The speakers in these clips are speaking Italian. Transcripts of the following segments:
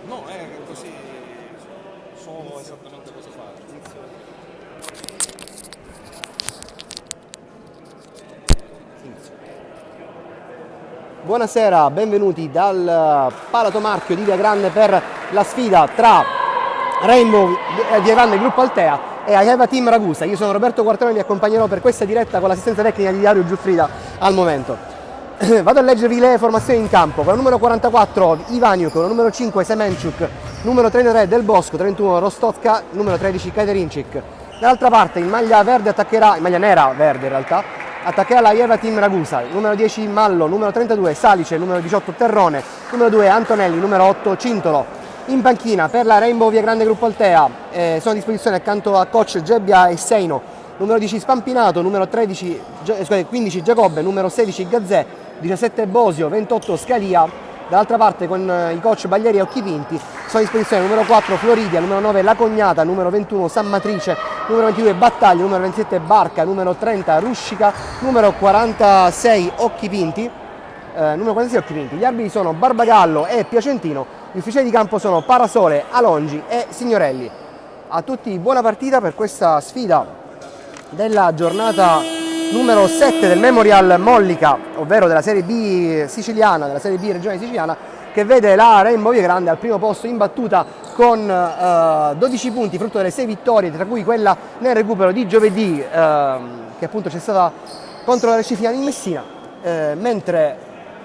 No, così so esattamente cosa fare. Buonasera, benvenuti dal Palato Marchio di Via Grande per la sfida tra Rainbow Via Grande Gruppo Altea e Aieva Team Ragusa. Io sono Roberto Quartarone e vi accompagnerò per questa diretta con l'assistenza tecnica di Dario Giuffrida al momento. Vado a leggervi le formazioni in campo. Con il numero 44 Ivaniuk, con il numero 5 Semenchuk, numero 33 Del Bosco, 31 Rostocka, numero 13 Katerincic. Dall'altra parte in maglia verde attaccherà, in maglia nera verde in realtà, attaccherà la Aieva Team Ragusa, numero 10 Mallo, numero 32 Salice, numero 18 Terrone, numero 2 Antonelli, numero 8 Cintolo. In panchina per la Rainbow Via Grande Gruppo Altea sono a disposizione accanto a coach Gebbia e Seino, numero 10 Spampinato, numero 15 Giacobbe, numero 16 Gazzè, 17 Bosio, 28 Scalia. Dall'altra parte con i coach Baglieri e Occhipinti sono a disposizione numero 4 Floridia, numero 9 La Cognata, numero 21 San Matrice, numero 22 Battaglia, numero 27 Barca, numero 30 Ruscica, numero 46 Occhipinti. Gli arbitri sono Barbagallo e Piacentino, gli ufficiali di campo sono Parasole, Alongi e Signorelli. A tutti buona partita per questa sfida della giornata numero 7 del Memorial Mollica, ovvero della Serie B siciliana, della Serie B regionale siciliana, che vede la Rainbow Via Grande al primo posto in battuta con 12 punti, frutto delle 6 vittorie, tra cui quella nel recupero di giovedì, che appunto c'è stata contro la Recifiana in Messina, mentre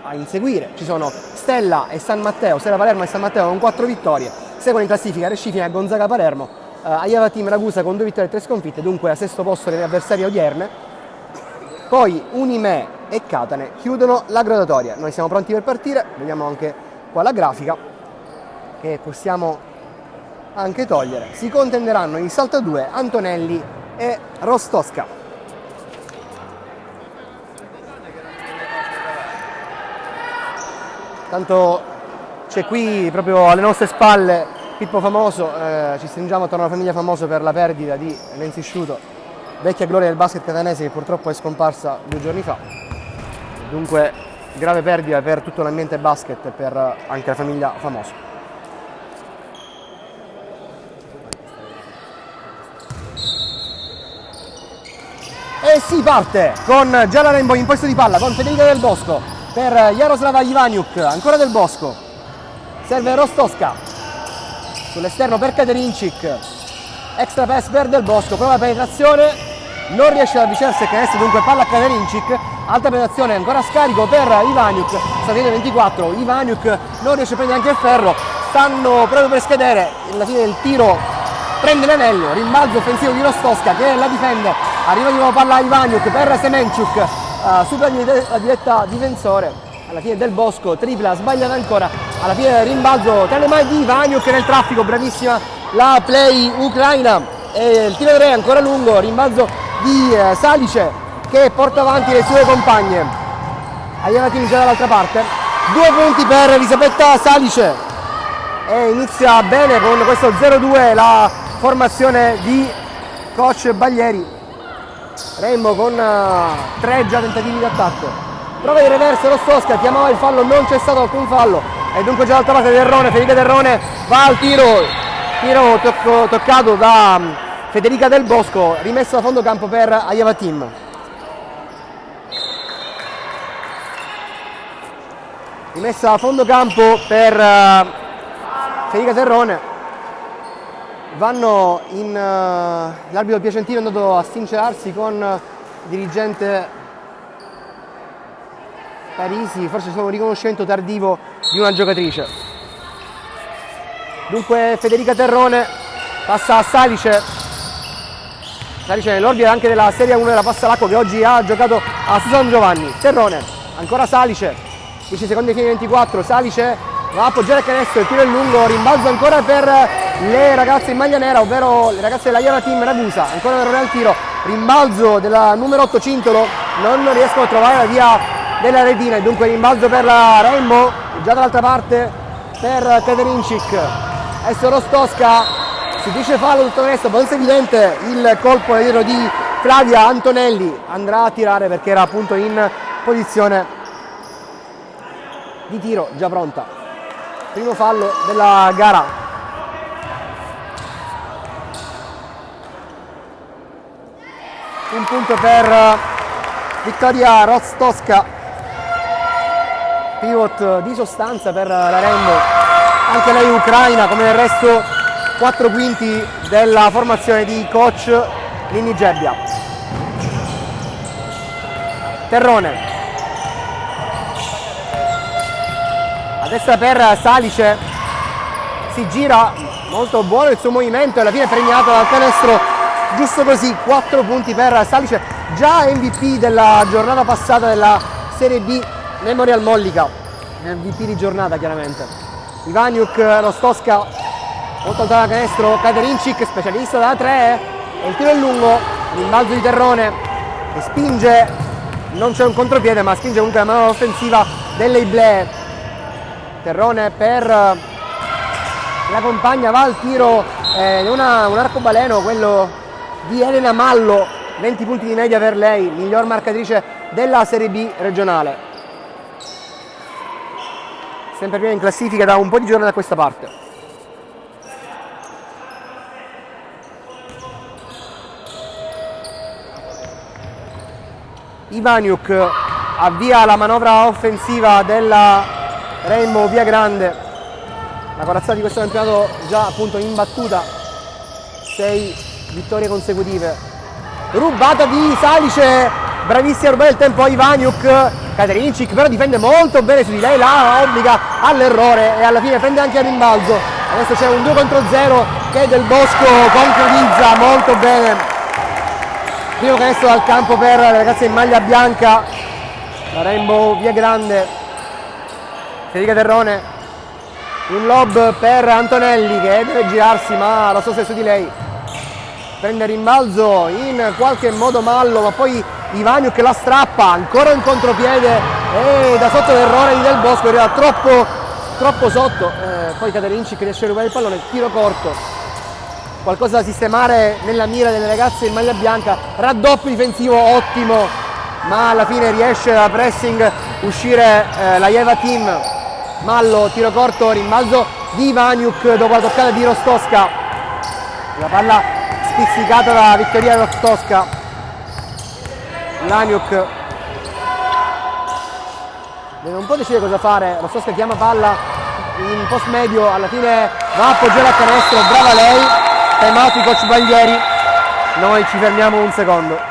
a inseguire ci sono Stella Palermo e San Matteo con 4 vittorie, seguono in classifica Recifiana e Gonzaga Palermo, Aieva Team Ragusa con 2 vittorie e 3 sconfitte, dunque a sesto posto delle avversarie odierne. Poi Unime e Catane chiudono la graduatoria. Noi siamo pronti per partire, vediamo anche qua la grafica che possiamo anche togliere. Si contenderanno in salto a 2 Antonelli e Rostocka. Tanto c'è qui proprio alle nostre spalle Pippo Famoso, ci stringiamo attorno alla famiglia Famoso per la perdita di Lenzi Sciuto, vecchia gloria del basket catanese che purtroppo è scomparsa 2 giorni fa. Dunque grave perdita per tutto l'ambiente basket e per anche la famiglia Famoso. E si parte con già la Rainbow in possesso di palla con Federica Del Bosco per Jaroslava Ivaniuk, ancora Del Bosco, serve Rostocka sull'esterno per Katerincic, extra pass per Del Bosco, prova la penetrazione, non riesce ad avvicinarsi al canestro, dunque palla a Katerincic, altra penetrazione ancora a scarico per Ivaniuk, sta finendo 24, Ivaniuk non riesce a prendere anche il ferro, stanno proprio per scadere la fine del tiro prende l'anello, rimbalzo offensivo di Rostowska che la difende, arriva di nuovo palla a Ivaniuk per Semenchuk, supera la diretta difensore, alla fine Del Bosco tripla, sbagliata ancora, alla fine rimbalzo tra le mani di Ivaniuk nel traffico, bravissima la play ucraina, e il tiro da tre ancora lungo, rimbalzo di Salice che porta avanti le sue compagne. Ajevatim già dall'altra parte, 2 punti per Elisabetta Salice e inizia bene con questo 0-2 la formazione di coach Baglieri. Rainbow con 3 già tentativi di attacco, prova di reverso Rostowska, chiamava il fallo, non c'è stato alcun fallo e dunque già dall'altra parte Terrone, Federica Terrone va al tiro toccato da Federica Del Bosco, rimessa da fondo campo per Ajevatim. Rimessa a fondo campo per Federica Terrone. Vanno in l'arbitro piacentino è andato a sincerarsi con il dirigente Parisi, forse c'è un riconoscimento tardivo di una giocatrice. Dunque Federica Terrone passa a Salice nell'orbita anche della Serie 1 della Passalacqua che oggi ha giocato a San Giovanni. Terrone, ancora Salice, 10 secondi ai fine 24, Salice va a appoggiare il canestro, il tiro è lungo, rimbalzo ancora per le ragazze in maglia nera, ovvero le ragazze della Ajevatim Ragusa, ancora un errore al tiro, rimbalzo della numero 8 Cintolo, non riescono a trovare la via della retina e dunque rimbalzo per la Rainbow, già dall'altra parte per Katerincic. Adesso Rostowska, si dice fallo tutto questo, abbastanza evidente il colpo dietro di Flavia Antonelli, andrà a tirare perché era appunto in posizione di tiro già pronta. Primo fallo della gara. Un punto per Vittoria Rostowska, pivot di sostanza per la Rainbow, anche lei ucraina come il resto 4 quinti della formazione di coach Nini Gebbia. Terrone a destra per Salice, si gira, molto buono il suo movimento e alla fine premiato dal canestro, giusto così. 4 punti per Salice, già MVP della giornata passata della Serie B Memorial Mollica, MVP di giornata chiaramente. Ivaniuk, Rostowska, molto lontano dal canestro, Katerincic specialista da 3 e il tiro è lungo, rimbalzo di Terrone che spinge, non c'è un contropiede ma spinge comunque la mano offensiva dell'Eible. Terrone per la compagna, va al tiro, un arcobaleno, quello di Elena Mallo, 20 punti di media per lei, miglior marcatrice della Serie B regionale. Sempre prima in classifica da un po' di giorni da questa parte. Ivaniuk avvia la manovra offensiva della Rainbow Via Grande, la corazzata di questo campionato già appunto imbattuta, 6 vittorie consecutive. Rubata di Salice, bravissima a rubare il tempo a Ivaniuk. Katerincic però difende molto bene su di lei, la obbliga all'errore e alla fine prende anche il rimbalzo. Adesso c'è un 2 contro 0 che Del Bosco concretizza molto bene. Primo canestro dal campo per le ragazze in maglia bianca, la Rainbow Via Grande. Federica Terrone, un lob per Antonelli che deve girarsi ma lo so se è su di lei, prende rimbalzo in qualche modo Mallo ma poi Ivaniuk la strappa, ancora un contropiede e da sotto l'errore di Del Bosco, arriva troppo sotto, poi Katerincic riesce a rubare il pallone, tiro corto, qualcosa da sistemare nella mira delle ragazze in maglia bianca, raddoppio difensivo ottimo ma alla fine riesce da pressing uscire la Ajevatim. Mallo, tiro corto, rimbalzo di Ivaniuk dopo la toccata di Rostowska, la palla spizzicata da Vittoria Rostowska. Ivaniuk deve un po' decidere cosa fare, Rostowska chiama palla in post medio, alla fine va a appoggiare a canestro, brava lei, time out di coach Baglieri, noi ci fermiamo un secondo.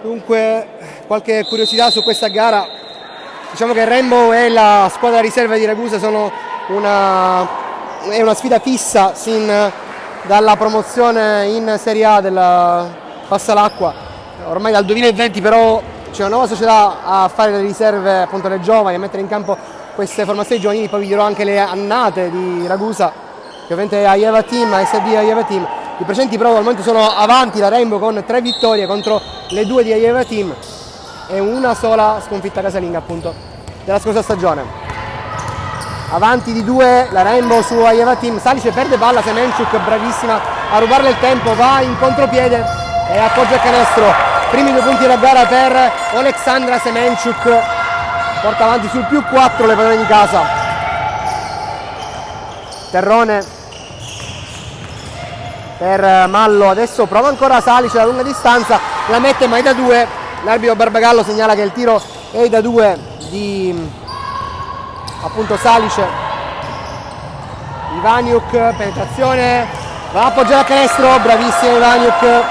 Dunque, qualche curiosità su questa gara. Diciamo che Rainbow e la squadra riserva di Ragusa è una sfida fissa sin dalla promozione in Serie A della Passalacqua. Ormai dal 2020 però c'è una nuova società a fare le riserve, appunto le giovani, a mettere in campo queste formazioni giovanili. Poi vi dirò anche le annate di Ragusa, che ovviamente è Aieva Team, SD Aieva Team. I presenti però al momento sono avanti la Rainbow con 3 vittorie contro le 2 di Aieva Team e una sola sconfitta casalinga appunto della scorsa stagione. Avanti di 2 la Rainbow su Aieva Team. Salice perde palla, Semenchuk bravissima a rubarle il tempo, va in contropiede e appoggia il canestro. Primi 2 punti della gara per Alexandra Semenchuk, porta avanti sul +4 le padrone di casa. Terrone per Mallo, adesso prova ancora Salice da lunga distanza, la mette ma è da 2. L'arbitro Barbagallo segnala che il tiro è da 2 di appunto Salice. Ivaniuk, penetrazione, va a appoggiare a canestro, bravissima Ivaniuk.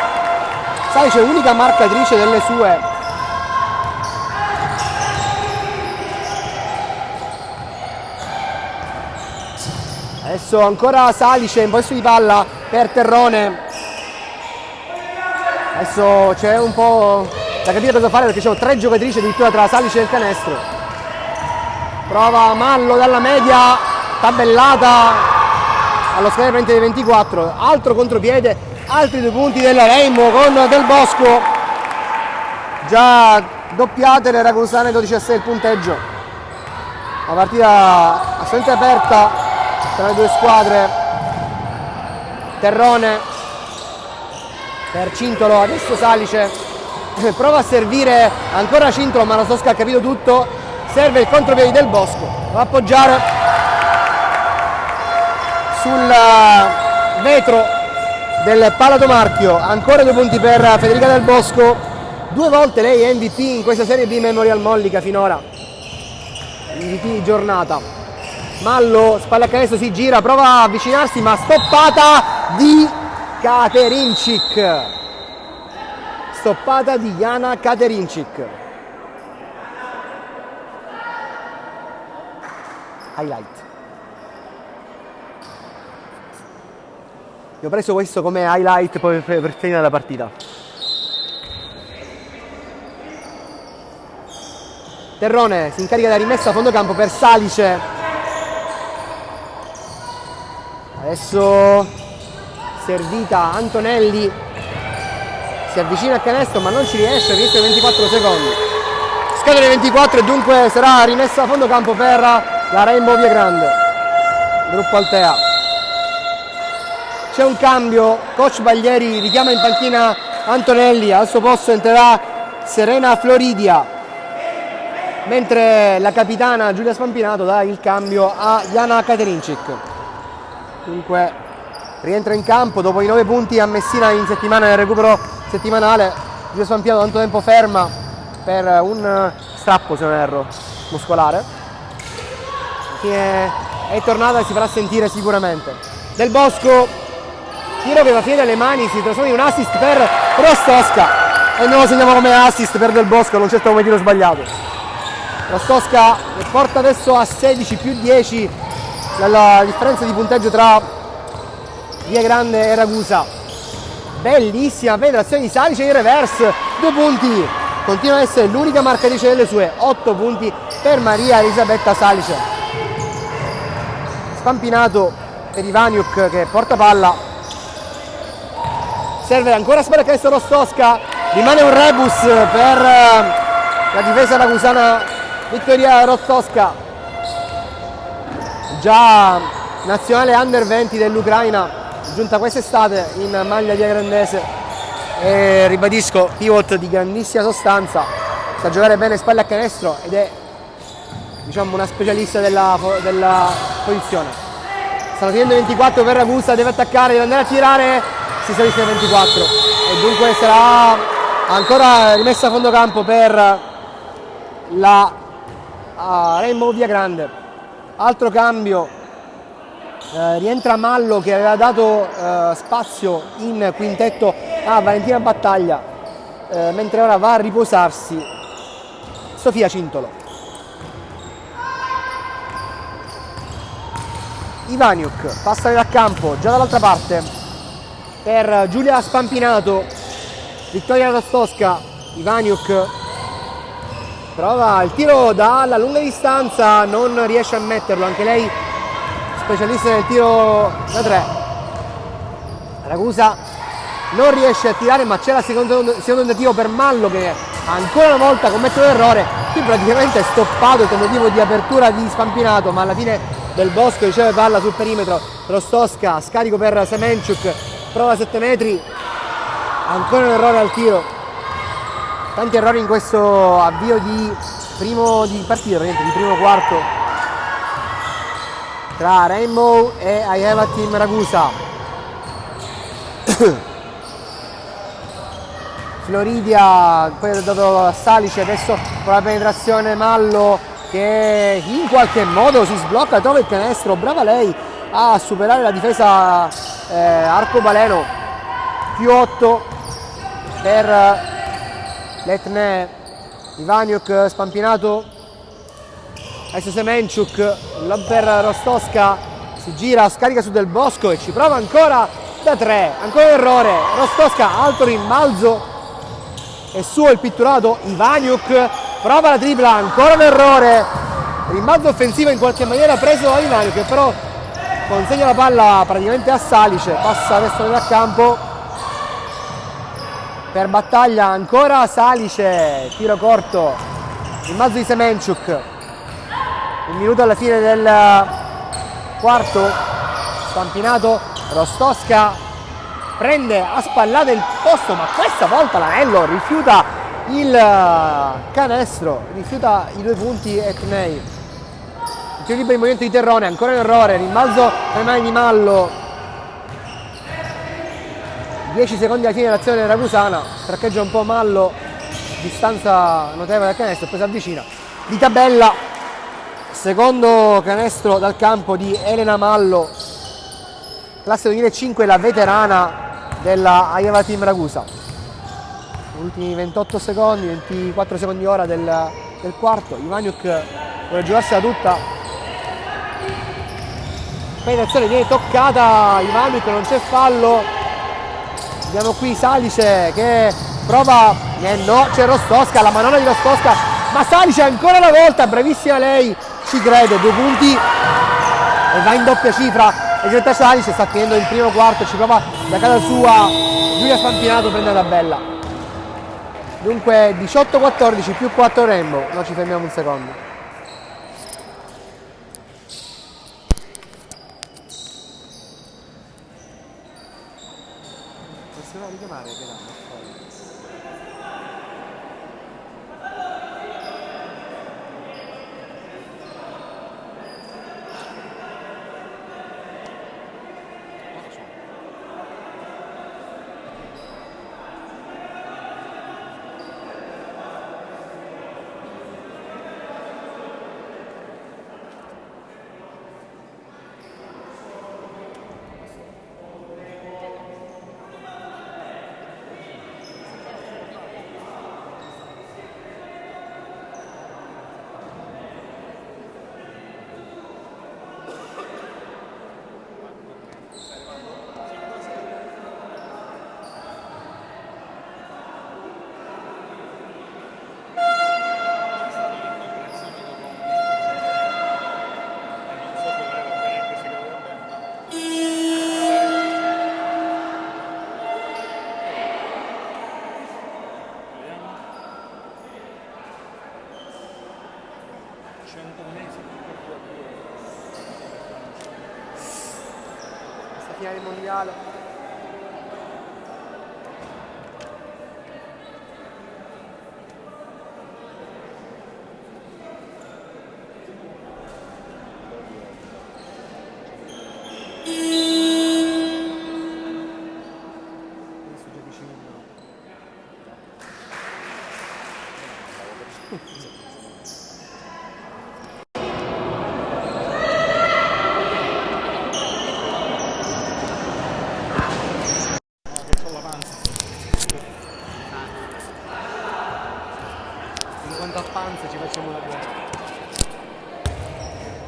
Salice unica marcatrice delle sue. Adesso ancora Salice in possesso di palla per Terrone. Adesso c'è un po' da capire cosa fare perché ci sono 3 giocatrici addirittura tra Salice e il canestro. Prova Mallo dalla media, tabellata allo scadere dei 24. Altro contropiede, altri 2 punti della Rainbow con Del Bosco. Già doppiate le ragusane, 12-6 il punteggio. La partita assolutamente aperta tra le 2 squadre. Terrone per Cintolo, adesso Salice prova a servire ancora Cintolo ma la Sosca ha capito tutto, serve il contropiede Del Bosco, va a appoggiare sul vetro del Palatomarchio. Ancora 2 punti per Federica Del Bosco, 2 volte lei è MVP in questa Serie B Memorial Mollica finora, MVP di giornata. Mallo, spalla a canestro, si gira, prova a avvicinarsi ma stoppata di Katerincic. Stoppata di Jana Katerincic. Highlight. Io ho preso questo come highlight poi per finire la partita. Terrone si incarica della rimessa a fondo campo per Salice. Adesso servita Antonelli, si avvicina al canestro ma non ci riesce, finisce 24 secondi. Scadono i 24 e dunque sarà rimessa a fondo campo per la Rainbow Viagrande, gruppo Altea. C'è un cambio, coach Baglieri richiama in panchina Antonelli, al suo posto entrerà Serena Floridia, mentre la capitana Giulia Spampinato dà il cambio a Jana Katerincic. Dunque rientra in campo dopo i 9 punti a Messina in settimana nel recupero settimanale. Giulia Spampinato tanto tempo ferma per un strappo, se non erro, muscolare. È tornata e si farà sentire sicuramente. Del Bosco, tiro che va fuori dalle mani, si trasforma in un assist per Rostosca e noi lo segniamo come assist per Del Bosco, non certo come tiro sbagliato. Rostosca porta adesso a 16 più 10 la differenza di punteggio tra Viagrande e Ragusa. Bellissima penetrazione di Salice in reverse, 2 punti, continua ad essere l'unica marcatrice delle sue, 8 punti per Maria Elisabetta Salice. Spampinato per Ivaniuk che porta palla, serve ancora spalla a canestro Rostosca, rimane un rebus per la difesa ragusana Vittoria Rostosca, già nazionale under 20 dell'Ucraina, giunta quest'estate in maglia viagrandese e ribadisco pivot di grandissima sostanza, sa giocare bene spalle a canestro ed è diciamo una specialista della posizione. Stanno finendo 24 per Ragusa, deve attaccare, deve andare a tirare, si salisce a 24 e dunque sarà ancora rimessa a fondo campo per la Rainbow Viagrande. Altro cambio, rientra Mallo che aveva dato spazio in quintetto a Valentina Battaglia. mentre ora va a riposarsi Sofia Cintolo. Ivaniuk passa dal campo, già dall'altra parte per Giulia Spampinato, Vittoria Rostosca. Ivaniuk prova il tiro dalla lunga distanza, non riesce a metterlo, anche lei specialista nel tiro da 3. Ragusa non riesce a tirare, ma c'è la secondo tentativo per Mallo, che ancora una volta commette un errore. Qui praticamente è stoppato il tentativo di apertura di Spampinato, ma alla fine Del Bosco riceve palla sul perimetro. Rostosca, scarico per Semenchuk, prova 7 metri, ancora un errore al tiro. Tanti errori in questo avvio di partita, di primo quarto tra Rainbow e Aieva Team Ragusa. Floridia poi ha dato a Salice, adesso con la penetrazione Mallo che in qualche modo si sblocca, trova il canestro, brava lei a superare la difesa arcobaleno. +8 per l'Etne. Ivaniuk, Spampinato, adesso Semenchuk, per Rostosca, si gira, scarica su Del Bosco e ci prova ancora da 3, ancora un errore. Rostosca, alto rimbalzo, è suo il pitturato. Ivaniuk prova la tripla, ancora un errore, rimbalzo offensivo in qualche maniera preso da Ivaniuk, che però consegna la palla praticamente a Salice, passa adesso nel campo per Battaglia, ancora Salice, tiro corto, rimbalzo di Semenchuk. Un minuto alla fine del quarto. Spampinato, Rostosca prende a spallate il posto, ma questa volta l'anello rifiuta il canestro, rifiuta i 2 punti Etnei. Il tiro libero in movimento di Terrone, ancora un errore, rimbalzo tra le mani di Mallo. 10 secondi alla fine dell'azione ragusana, traccheggia un po' Mallo, distanza notevole dal canestro, poi si avvicina. Di tabella, secondo canestro dal campo di Elena Mallo, classe 2005, la veterana della Aieva Team Ragusa. Ultimi 28 secondi, 24 secondi ora del quarto. Ivaniuk vuole giocarsela tutta. Penetrazione viene toccata, Ivaniuk, non c'è fallo. Abbiamo qui Salice che prova, no, c'è Rostosca, la manovra di Rostosca, ma Salice ancora una volta, bravissima lei, ci crede, 2 punti e va in doppia cifra. E Giulietta Salice sta finendo il primo quarto, ci prova da casa sua Giulia Spampinato, prende la tabella. Dunque 18-14 più 4 Rainbow, noi ci fermiamo un secondo. Possiamo richiamare finale mondiale. conto a panza, ci facciamo una buona.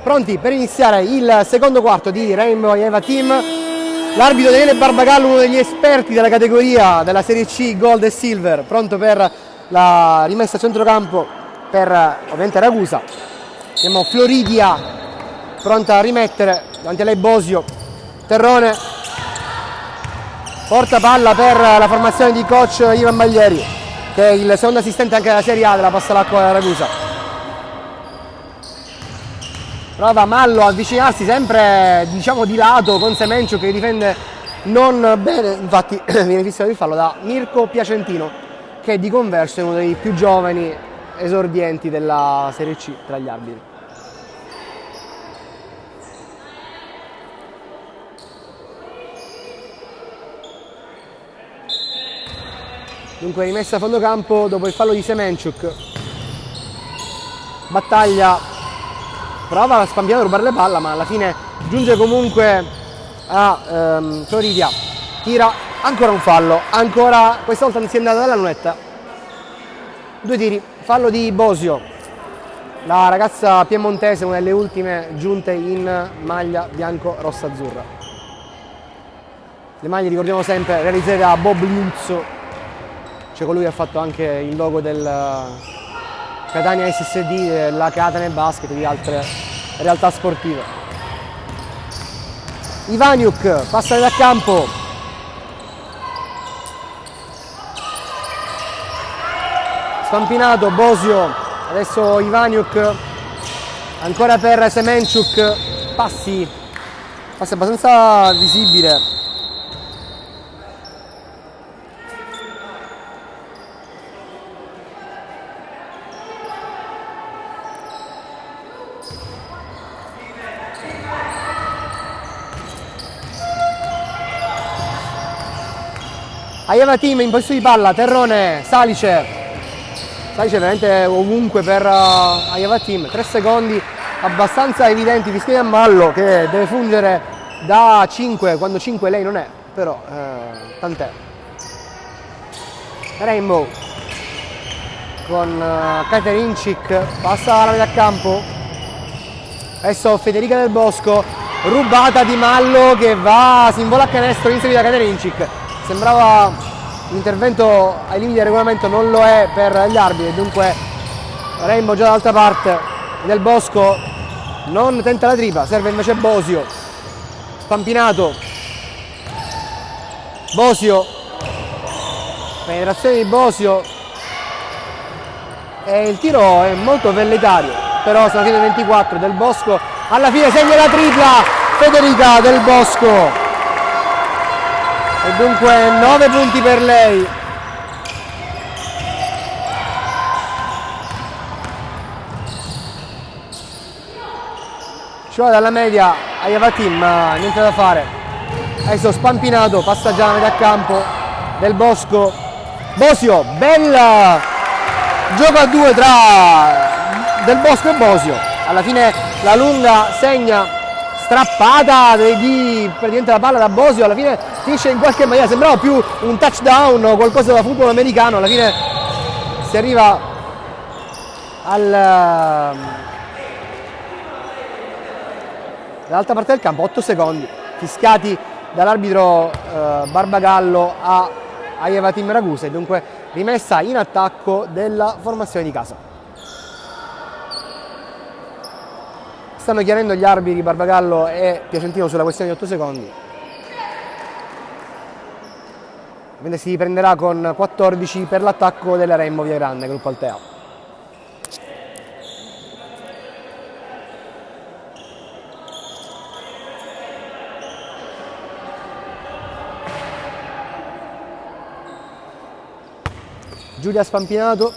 Pronti per iniziare il secondo quarto di Rainbow Eva Team. L'arbitro Daniele Barbagallo, uno degli esperti della categoria della Serie C Gold e Silver, pronto per la rimessa a centrocampo per ovviamente Ragusa. Abbiamo Floridia pronta a rimettere, davanti a lei Bosio, Terrone, porta palla per la formazione di coach Ivan Baglieri, che è il secondo assistente anche della Serie A della Passalacqua Ragusa. Prova Mallo a avvicinarsi sempre, diciamo, di lato con Semenciuk che difende non bene, infatti viene fissato il fallo da Mirko Piacentino, che di converso è uno dei più giovani esordienti della Serie C tra gli arbitri. Dunque rimessa a fondo campo dopo il fallo di Semenciuk. Battaglia prova a Spampiano a rubare le palla, ma alla fine giunge comunque a Floridia. Tira, ancora un fallo, ancora, questa volta non si è andata dalla lunetta. 2 tiri, fallo di Bosio, la ragazza piemontese, una delle ultime giunte in maglia bianco-rossa-azzurra. Le maglie, ricordiamo sempre, realizzate da Bob Luzzo, cioè colui che ha fatto anche il logo del Catania SSD, della Catania Basket e di altre realtà sportive. Ivaniuk passa da campo, Spampinato, Bosio, adesso Ivaniuk, ancora per Semenciuk, passi abbastanza visibile. Aieva Team in possesso di palla, Terrone, Salice veramente ovunque per Aieva Team, 3 secondi abbastanza evidenti, fischiati a Mallo che deve fungere da 5, quando 5 lei non è, però tant'è. Rainbow con Katerincic, passa la metà campo, adesso Federica Del Bosco, rubata di Mallo che si invola a canestro inseguita da Katerincic. Sembrava un intervento ai limiti del regolamento, non lo è per gli arbitri, dunque Rainbow già dall'altra parte. Del Bosco non tenta la tripla, serve invece Bosio. Spampinato, Bosio, penetrazione di Bosio e il tiro è molto velletario, però sono fine 24. Del Bosco alla fine segna la tripla, Federica Del Bosco. E dunque 9 punti per lei. Ci vuole dalla media Aieva Team, ma niente da fare. Adesso Spampinato, passa già a metà campo. Del Bosco, Bosio, bella gioco a 2 tra Del Bosco e Bosio. Alla fine la lunga segna, strappata di praticamente la palla da Bosio, alla fine finisce in qualche maniera, sembrava più un touchdown o qualcosa da football americano, alla fine si arriva dall'altra parte del campo, 8 secondi fischiati dall'arbitro Barbagallo a Aieva Team Ragusa, e dunque rimessa in attacco della formazione di casa. Stanno chiarendo gli arbitri Barbagallo e Piacentino sulla questione di 8 secondi. Quindi si riprenderà con 14 per l'attacco della Rainbow Via Grande, gruppo Altea. Giulia Spampinato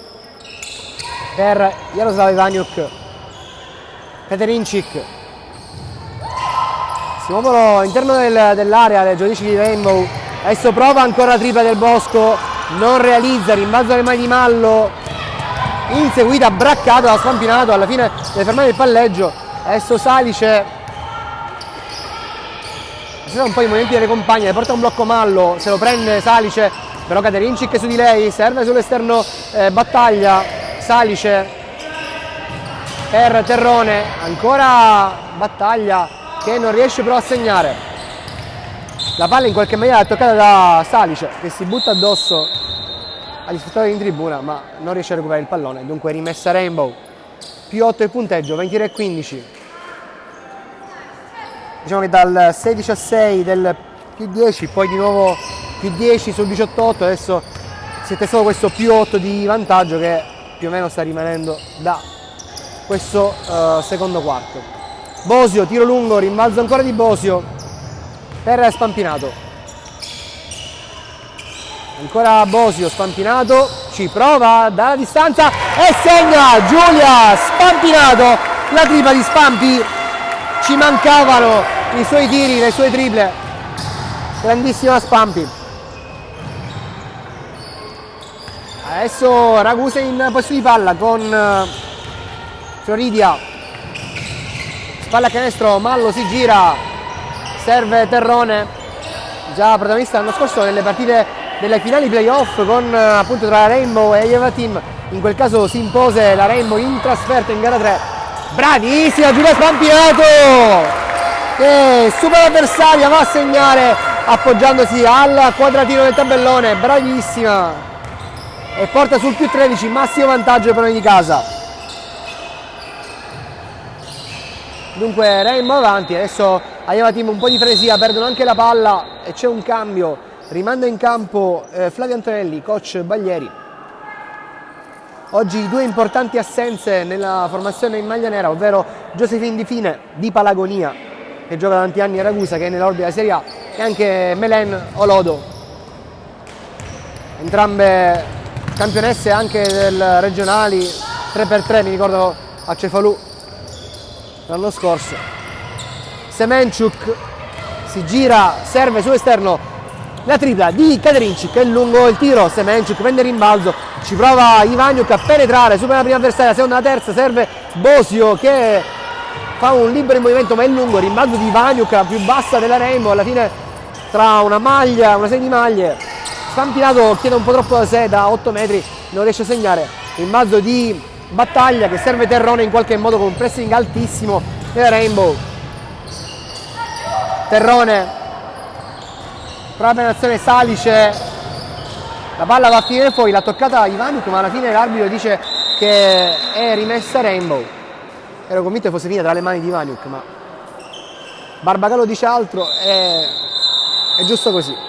per Jaroslav Ivaniuk. Katerincic si muovono all'interno dell'area dei giocatrici di Rainbow. Adesso prova ancora la tripla Del Bosco, non realizza, rimbalzo alle mani di Mallo, inseguita, braccato da Spampinato, alla fine deve fermare il palleggio. Adesso Salice, si fa un po' i movimenti delle compagne, porta un blocco Mallo, se lo prende Salice, però Katerincic su di lei, serve sull'esterno Battaglia, Salice per Terrone, ancora battaglia che non riesce però a segnare. La palla in qualche maniera è toccata da Salice che si butta addosso agli spettatori in tribuna ma non riesce a recuperare il pallone, dunque rimessa Rainbow, più 8 il punteggio, 23-15. Diciamo che dal 16-6 del più 10, poi di nuovo più 10 sul 18-8, adesso si è testato questo più 8 di vantaggio che più o meno sta rimanendo da questo secondo quarto. Bosio, tiro lungo, rimbalzo ancora di Bosio per Spampinato. Ancora Bosio, Spampinato, ci prova dalla distanza e segna Giulia Spampinato, la tripla di Spampi. Ci mancavano i suoi tiri, le sue triple. Grandissima Spampi. Adesso Ragusa in possesso di palla con Floridia. Spalla a canestro, Mallo si gira, serve Terrone, già protagonista l'anno scorso nelle partite delle finali playoff con appunto tra Rainbow e Ieva Team. In quel caso si impose la Rainbow in trasferta in gara 3. Bravissima Giulia Spampinato che supera l'avversaria, va a segnare appoggiandosi al quadratino del tabellone, bravissima, e porta sul più 13, massimo vantaggio per ogni casa. Dunque Rainbow avanti, adesso Ieva Team un po' di frenesia, perdono anche la palla e c'è un cambio, rimanda in campo Flavio Antonelli, coach Baglieri. Oggi due importanti assenze nella formazione in maglia nera, ovvero Josephine Di Fine di Palagonia, che gioca da tanti anni a Ragusa, che è nell'orbita della Serie A, e anche Melen Olodo, entrambe campionesse anche del regionali 3x3, mi ricordo a Cefalù l'anno scorso. Semenchuk si gira, serve sull'esterno, la tripla di Katerincic, è lungo il tiro, Semenchuk prende rimbalzo, ci prova Ivaniuk a penetrare, supera la prima avversaria, la seconda, la terza, serve Bosio che fa un libero in movimento ma è lungo, rimbalzo di Ivaniuk, la più bassa della Rainbow, alla fine tra una maglia, una serie di maglie, Spampinato chiede un po' troppo da sé, da 8 metri, non riesce a segnare, rimbalzo di Battaglia che serve Terrone in qualche modo con un pressing altissimo della Rainbow. Terrone, prova penetrazione Salice, la palla va a finire fuori, l'ha toccata Ivaniuk ma alla fine l'arbitro dice che è rimessa Rainbow. Ero convinto che fosse finita tra le mani di Ivaniuk, ma Barbagallo dice altro, è giusto così.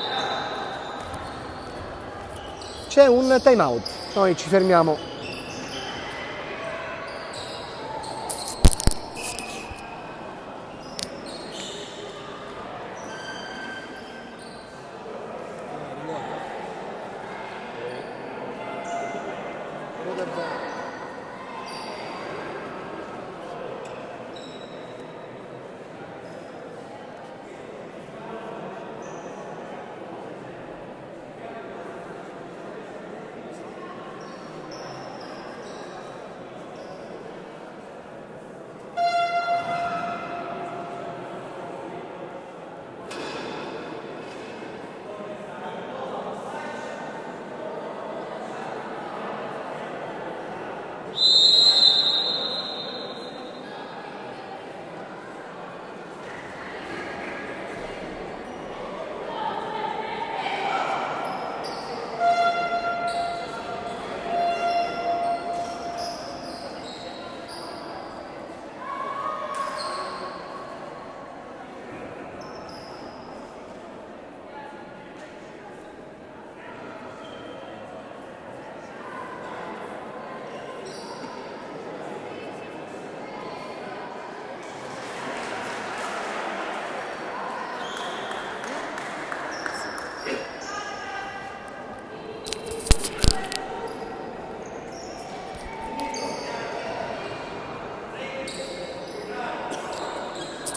C'è un time out, noi ci fermiamo.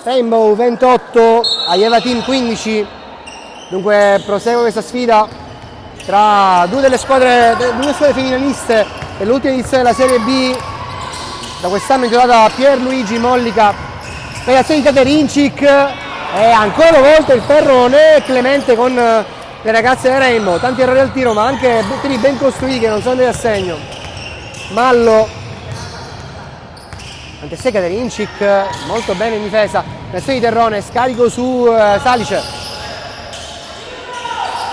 Rainbow 28, Ieva Team 15, dunque prosegue questa sfida tra due squadre finaliste dell'ultima edizione della Serie B, da quest'anno intitolata Pierluigi Mollica, penetrazione di Katerincic e ancora una volta il ferro non è clemente con le ragazze del Rainbow, tanti errori al tiro ma anche tiri ben costruiti che non sono andati a segno. Mallo, anche se Katerincic molto bene in difesa, pressione di Terrone, scarico su Salice,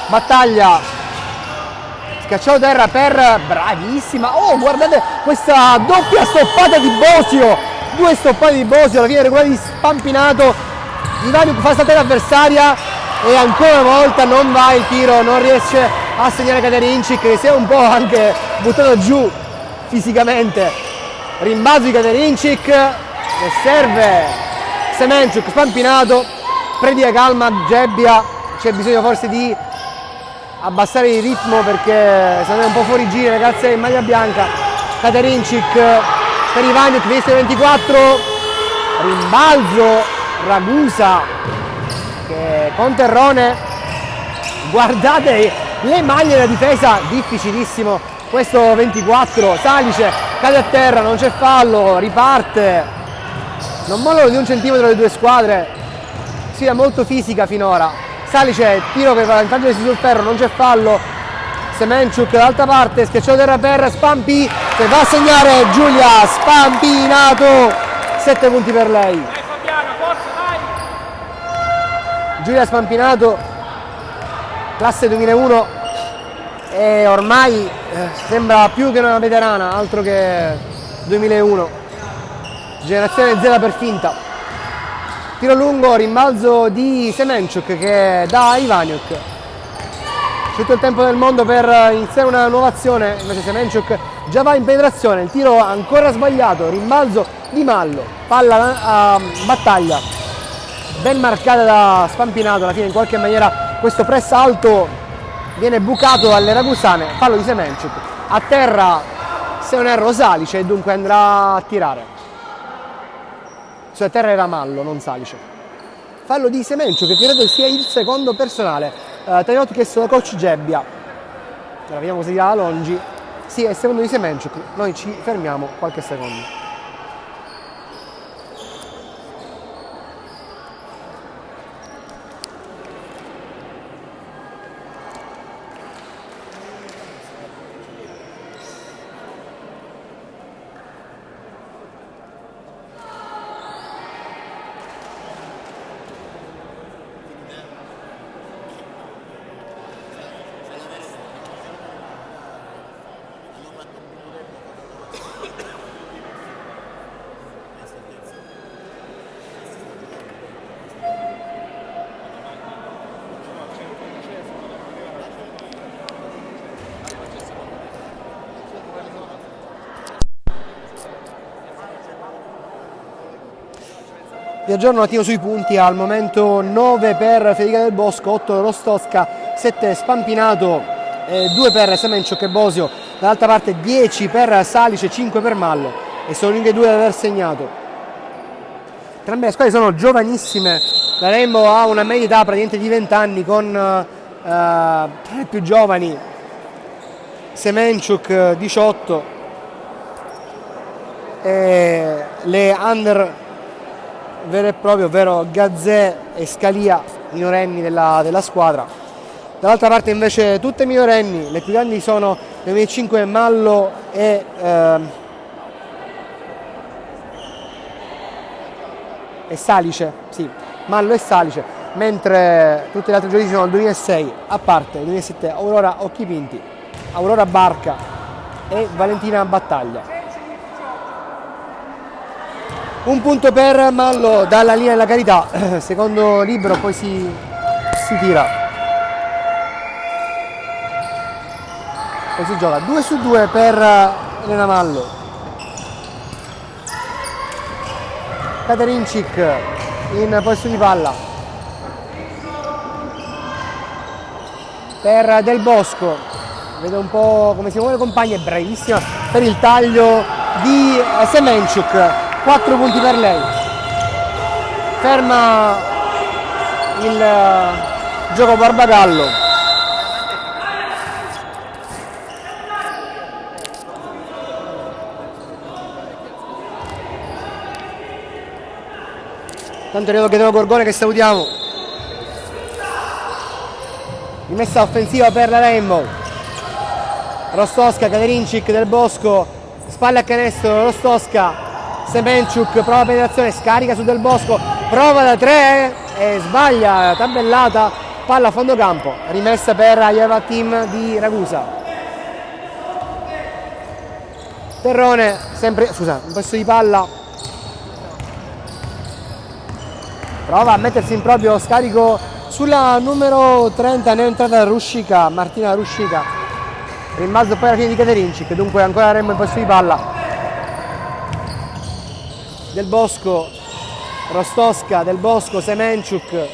battaglia, schiacciato terra per bravissima, oh guardate questa doppia stoppata di Bosio, 2 stoppate di Bosio, alla fine regolare di Spampinato, Ivaniuk fa saltare l'avversaria e ancora una volta non va il tiro, non riesce a segnare Katerincic che si è un po' anche buttato giù fisicamente. Rimbalzo di Katerincic e serve Semenchuk, Spampinato, predica calma Gebbia, c'è bisogno forse di abbassare il ritmo perché sono un po' fuori giro ragazzi in maglia bianca. Katerincic per Ivaniuk, finestra 24, rimbalzo Ragusa che con Terrone, guardate le maglie della difesa, difficilissimo questo 24, Salice cade a terra, non c'è fallo, riparte, non mollano di un centimetro le due squadre, sfida molto fisica finora. Salice, tiro che va a vantaggio sul ferro, non c'è fallo, Semenchuk dall'altra parte, schiacciato terra per Spampi che va a segnare Giulia Spampinato, 7 punti per lei. Dai Fabiano, forza, dai! Giulia Spampinato, classe 2001 e ormai sembra più che una veterana, altro che 2001, generazione Z per finta. Tiro lungo, rimbalzo di Semenchuk che dà Ivaniuk. C'è tutto il tempo del mondo per iniziare una nuova azione, invece Semenchuk già va in penetrazione, il tiro ancora sbagliato, rimbalzo di Mallo, palla a battaglia, ben marcata da Spampinato, alla fine in qualche maniera questo press alto viene bucato dalle ragusane, fallo di Semenchuk, a terra se non erro Salice e dunque andrà a tirare. Sulla terra era Mallo, non Salice. Fallo di Semenchuk che credo sia il secondo personale. Timeout chiesto da coach Gebbia. Ora vediamo cosa dirà Longi. Sì, è il secondo di Semenchuk. Noi ci fermiamo qualche secondo. Vi aggiorno un attimo sui punti, al momento 9 per Federica Del Bosco, 8 Rostowska, 7 Spampinato, 2 per Semenchuk e Bosio, dall'altra parte 10 per Salice, 5 per Mallo e sono l'uniche 2 ad aver segnato. Entrambe le squadre sono giovanissime, la Rainbow ha una media età praticamente di 20 anni con i più giovani, Semenchuk 18 e le under vero e proprio, ovvero Gazzè e Scalia, minorenni della squadra. Dall'altra parte invece tutte minorenni, le più grandi sono nel 2005 Mallo e Salice, sì, Mallo e Salice, mentre tutte le altre giovani sono nel 2006, a parte nel 2007 Aurora Occhipinti, Aurora Barca e Valentina Battaglia. Un punto per Mallo dalla linea della carità, secondo libero, poi si tira. Poi si gioca 2 su 2 per Elena Mallo. Katerincic in possesso di palla. Per Del Bosco, vedo un po' come si muove il compagno, è bravissima per il taglio di Semenchuk. 4 punti per lei, ferma il gioco Barbagallo. Tanto arrivato Gaetano Gorgone che salutiamo. Rimessa offensiva per la Rainbow. Rostowska, Katerincic, Del Bosco, spalle a canestro, Rostowska, Semenchuk, prova penetrazione, scarica su Del Bosco, prova da 3 e sbaglia, tabellata, palla a fondo campo, rimessa per Aieva Team di Ragusa. Terrone, sempre, scusa, un possesso di palla, prova a mettersi in proprio scarico sulla numero 30, neoentrata Ruscica, Martina Ruscica, rimbalzo poi alla fine di Katerincic, dunque ancora Rembo in possesso di palla. Del Bosco, Rostowska, Del Bosco, Semenchuk,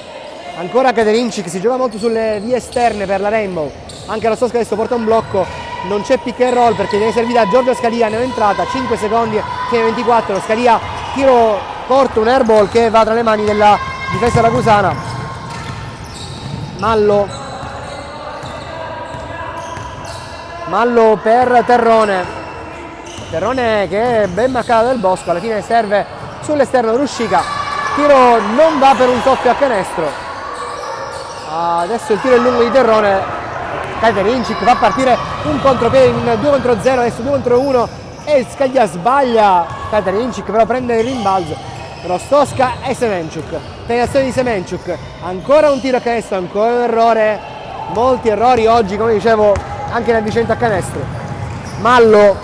ancora Katerincic, si gioca molto sulle vie esterne per la Rainbow, anche Rostowska adesso porta un blocco, non c'è pick and roll perché viene servita Giorgio Scalia, neoentrata, 5 secondi, fine 24, Scalia, tiro corto, un airball che va tra le mani della difesa ragusana. Mallo per Terrone che è ben marcato Del Bosco, alla fine serve sull'esterno Ruscica, tiro non va per un soffio a canestro. Adesso il tiro è lungo di Terrone, Katerincic fa partire un contropiede in 2 contro 0, adesso 2 contro 1 e Scaglia sbaglia, Katerincic però prende il rimbalzo, Rostowska e Semenchuk, penetrazione di Semenchuk, ancora un tiro a canestro, ancora un errore, molti errori oggi come dicevo anche nel vicente a canestro. Mallo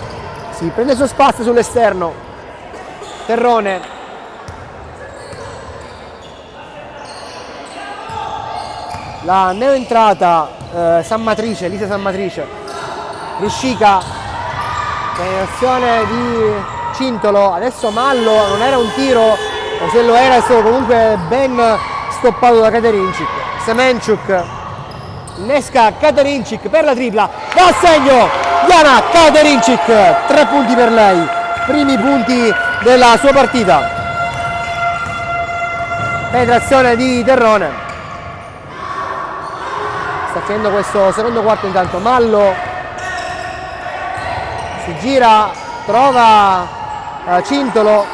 si prende il suo spazio sull'esterno, Terrone, la neoentrata Lisa San Matrice, Ruscica, penetrazione di Cintolo, adesso Mallo, non era un tiro, o se lo era è stato comunque ben stoppato da Katerincic. Semenchuk, innesca Katerincic per la tripla, va a segno, Jana Katerincic, 3 punti per lei, primi punti della sua partita. Penetrazione di Terrone. Sta finendo questo secondo quarto, intanto Mallo si gira, trova Cintolo,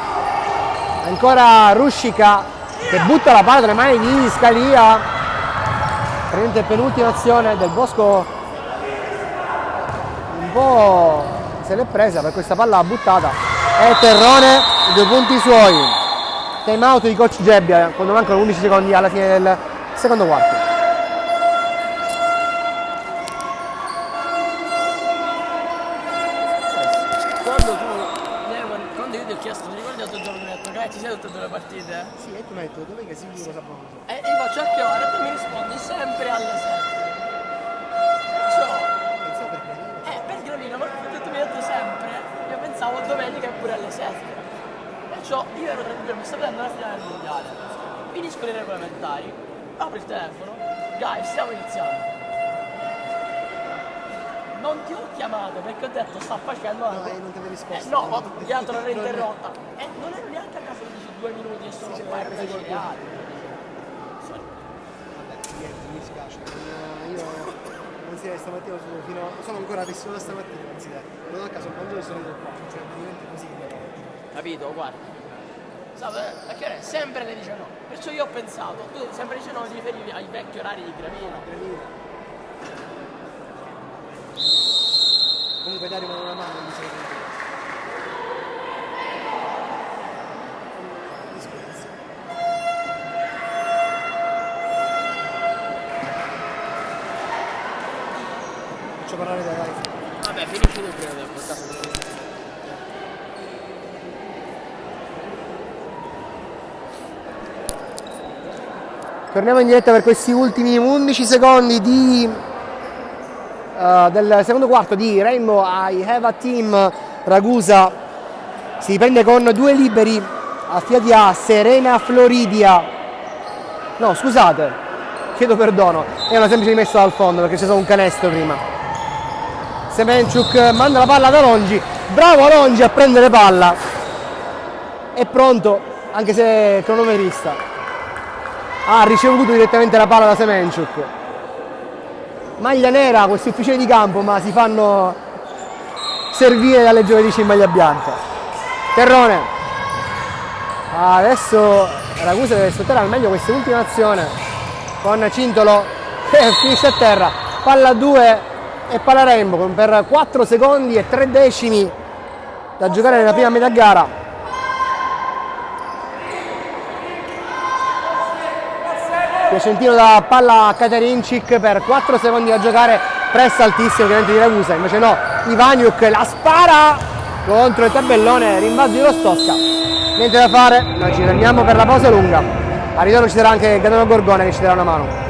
ancora Ruscica che butta la palla tra le mani di Scalia, praticamente penultima azione. Del Bosco un po' se l'è presa per questa palla buttata e Terrone 2 punti suoi. Time out di coach Gebbia quando mancano 11 secondi alla fine del secondo quarto. Partite? Sì, e tu mi hai detto dov'è che si giuro Sabonoso? E io faccio a che ora e tu mi rispondi sempre alle 7. Perciò. Per Gravino, ma tu mi hai detto sempre. Io pensavo domenica e pure alle 7. Perciò io ero tranquillo, mi sto vedendo la finale del mondiale. Finisco le regolamentari, apro il telefono, guys, stiamo iniziando. Non ti ho chiamato perché ho detto sta facendo. No, io non ti avevo risposto. No, ho chiamato l'ora interrotta. E non ero neanche a casa, dici 2 minuti e sono qua per Vabbè, mi dispiace. Io considero stamattina sono ancora visto da stamattina, considero. Non a caso quando sono venuto qua, cioè praticamente così. Capito, guarda. Perché ora è sempre alle 19. Perciò io ho pensato, tu sempre alle 19 ti riferivi ai vecchi orari di Gravino. Comunque Dario mi dà una mano, dice faccio parlare da Dario. Vabbè, finisci tu prima del portato. Torniamo in diretta per questi ultimi 11 secondi del secondo quarto di Rainbow Aieva Team Ragusa. Si prende con 2 liberi affidati a Serena Floridia. No, scusate, chiedo perdono, è una semplice rimessa dal fondo perché c'è stato un canestro prima. Semenchuk manda la palla da Longi, bravo Longi a prendere palla, è pronto anche se è cronometrista. Ha ricevuto direttamente la palla da Semenchuk. Maglia nera questi ufficiali di campo, ma si fanno servire dalle giocatrici in maglia bianca. Terrone, adesso Ragusa deve sfruttare al meglio questa ultima azione con Cintolo che finisce a terra, palla 2 e palla Rainbow per 4 secondi e 3 decimi da giocare nella prima metà gara. Piacentino da palla a Katarincic per 4 secondi da giocare, press altissimo ovviamente di Ragusa, invece no, Ivaniuk la spara contro il tabellone, rimbalzo di Rostosca. Niente da fare, noi ci fermiamo per la pausa lunga. A ritorno ci sarà anche Gaetano Gorgone che ci darà una mano.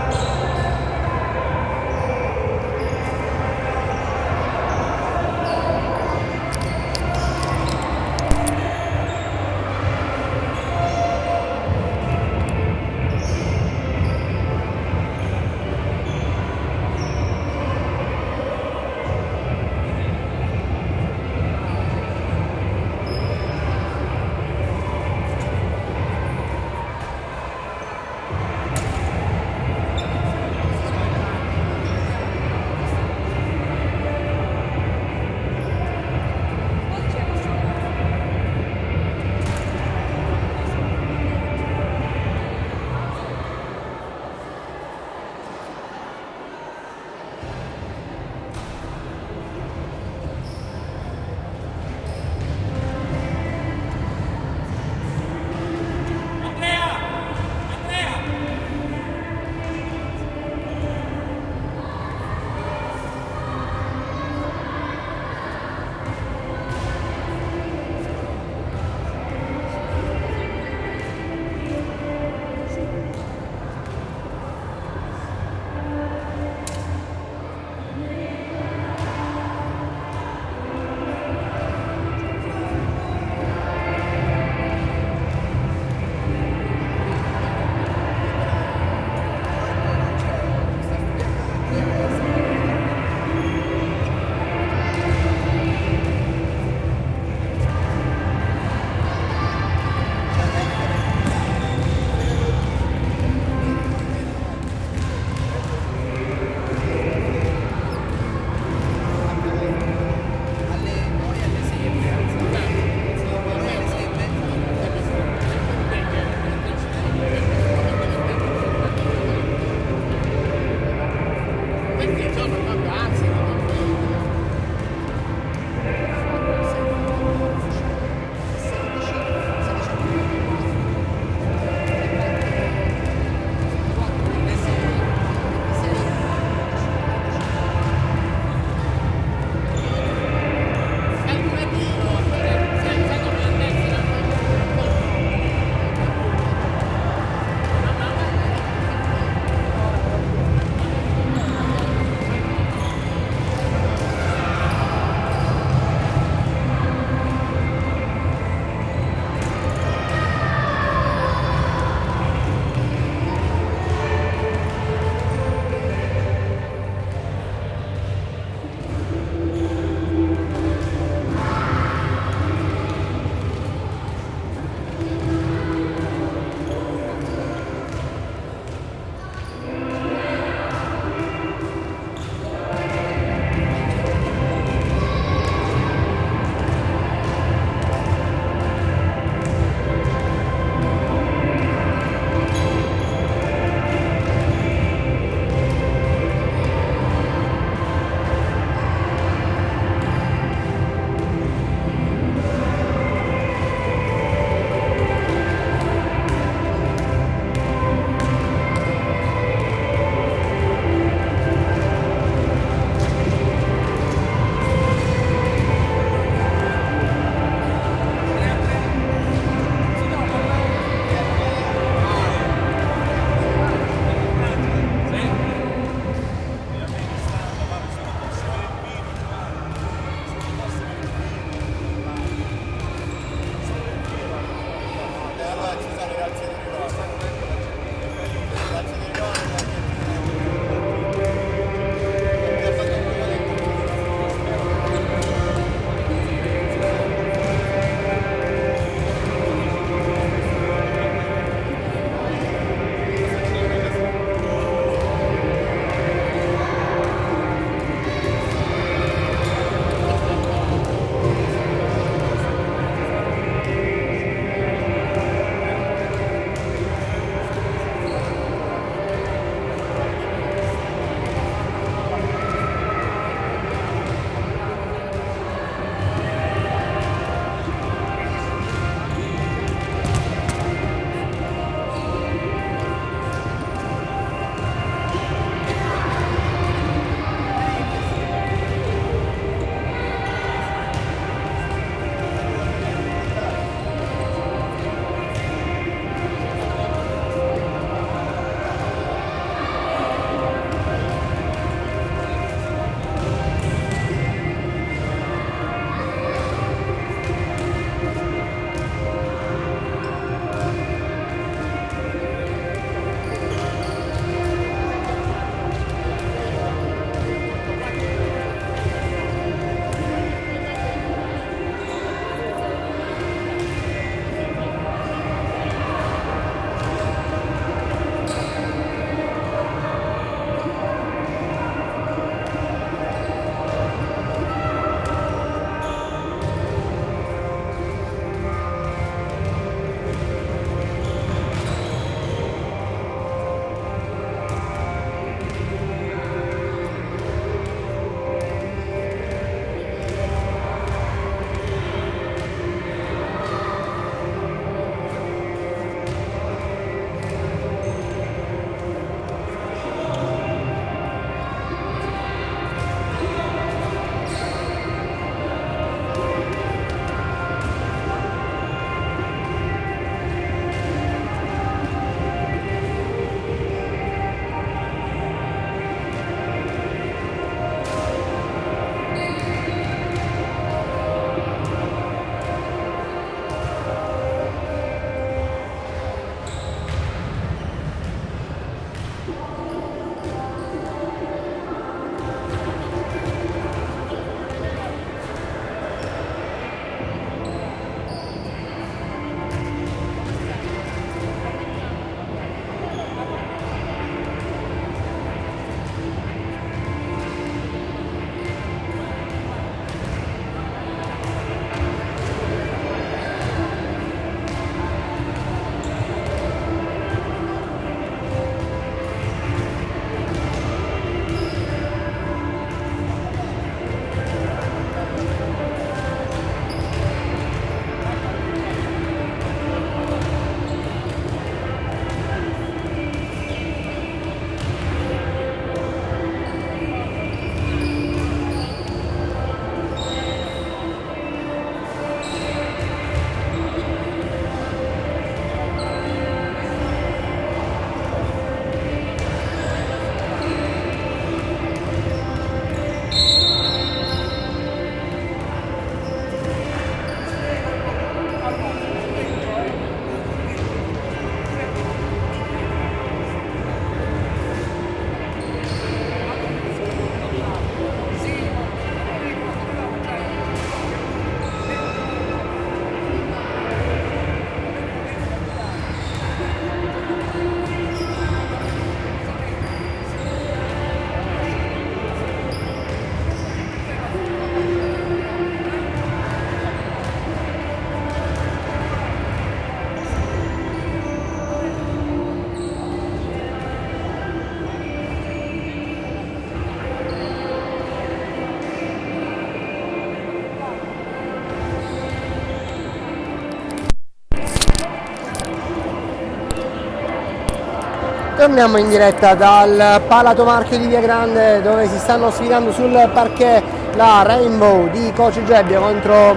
Torniamo in diretta dal Palato Marchio di Via Grande, dove si stanno sfidando sul parquet la Rainbow di coach Gebbia contro